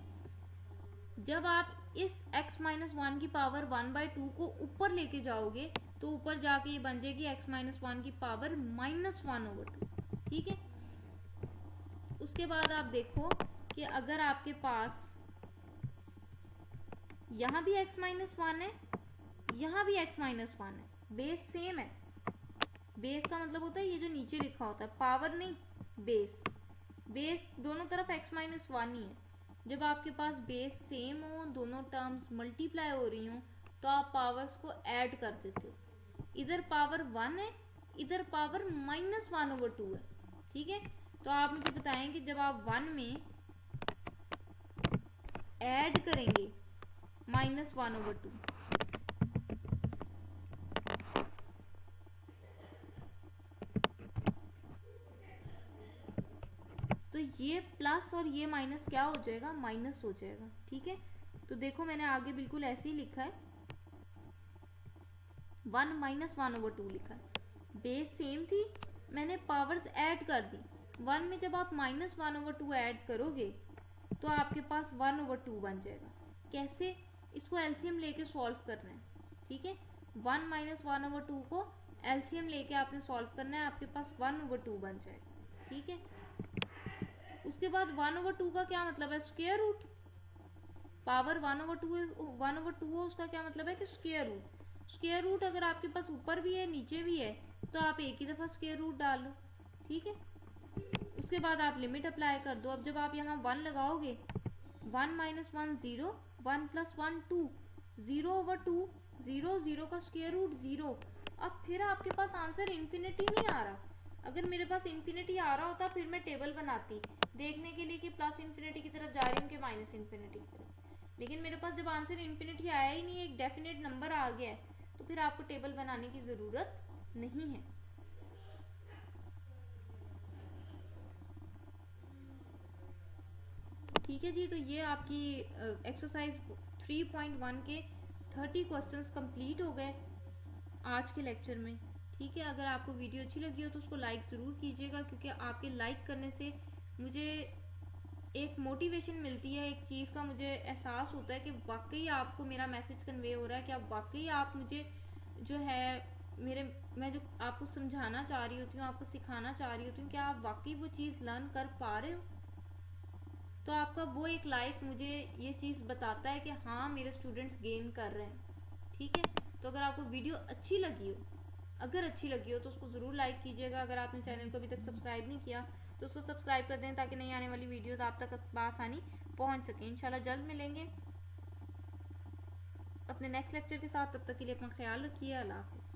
S1: जब आप इस x माइनस 1 की पावर 1/2 को ऊपर लेके जाओगे तो ऊपर जाके ये बन जाएगी x-1 की पावर -1/2। ठीक है, उसके बाद आप देखो कि अगर आपके पास यहाँ भी x-1 है, यहाँ भी x-1 है, बेस सेम है। बेस का मतलब होता है ये जो नीचे लिखा होता है, पावर नहीं बेस, बेस दोनों तरफ x-1 ही है। जब आपके पास बेस सेम हो, दोनों टर्म्स मल्टीप्लाई हो रही हो, तो आप पावर्स को ऐड कर देते हो। इधर पावर 1 है, इधर पावर -1/2 है। ठीक है, तो आप मुझे बताएं कि जब आप 1 में ऐड करेंगे -1/2, तो ये प्लस और ये माइनस क्या हो जाएगा, माइनस हो जाएगा। ठीक है, तो देखो मैंने आगे बिल्कुल ऐसे ही लिखा है, 1 -1/2 लिखा है। बेस सेम थी, मैंने पावर्स ऐड कर दी। 1 में जब आप -1/2 ऐड करोगे तो आपके पास 1/2 बन जाएगा। कैसे, इसको एलसीएम लेके सॉल्व करना है। ठीक है, 1 -1/2 को एलसीएम लेके आपने सॉल्व करना है, आपके पास 1/2 बन जाएगा। ठीक है, उसके बाद 1/2 का क्या मतलब है, स्क्वायर रूट। पावर 1/2 हो, उसका क्या मतलब है कि स्क्वायर रूट। स्क्वायर रूट अगर आपके पास ऊपर भी है नीचे भी है तो आप एक ही दफा स्क्वायर रूट डाल लो। ठीक है, उसके बाद आप लिमिट अप्लाई कर दो। अब जब आप यहाँ 1 लगाओगे, 1 - 1 0, 1 + 1 2, 0/2, 0 का स्क्वायर रूट 0। अब फिर आपके पास आंसर इन्फिनिटी नहीं आ रहा। अगर मेरे पास इन्फिनिटी आ रहा होता फिर मैं टेबल बनाती देखने के लिए कि प्लस इन्फिनिटी की तरफ जा रही हूँ कि माइनस इन्फिनिटी की तरफ, लेकिन मेरे पास जब आंसर इन्फिनिटी आया ही नहीं, एक डेफिनेट नंबर आ गया है, तो फिर आपको टेबल बनाने की ज़रूरत नहीं है। ठीक है जी, तो ये आपकी एक्सरसाइज 3.1 के 30 क्वेश्चंस कंप्लीट हो गए आज के लेक्चर में। ठीक है, अगर आपको वीडियो अच्छी लगी हो तो उसको लाइक ज़रूर कीजिएगा, क्योंकि आपके लाइक करने से मुझे एक मोटिवेशन मिलती है, एक चीज़ का मुझे एहसास होता है कि वाकई आपको मेरा मैसेज कन्वे हो रहा है, कि आप वाकई आप मुझे जो है मैं जो आपको समझाना चाह रही होती हूँ, आपको सिखाना चाह रही होती हूँ, क्या आप वाकई वो चीज़ लर्न कर पा रहे हो। तो आपका वो एक लाइक मुझे ये चीज़ बताता है कि हाँ मेरे स्टूडेंट्स गेन कर रहे हैं। ठीक है, तो अगर आपको वीडियो अच्छी लगी हो तो उसको ज़रूर लाइक कीजिएगा। अगर आपने चैनल को अभी तक सब्सक्राइब नहीं किया तो उसको सब्सक्राइब कर दें, ताकि नई आने वाली वीडियोस आप तक आसानी पहुंच सके। इंशाल्लाह जल्द मिलेंगे अपने नेक्स्ट लेक्चर के साथ, तब तक के लिए अपना ख्याल रखिए। अल्लाह हाफ़िज़।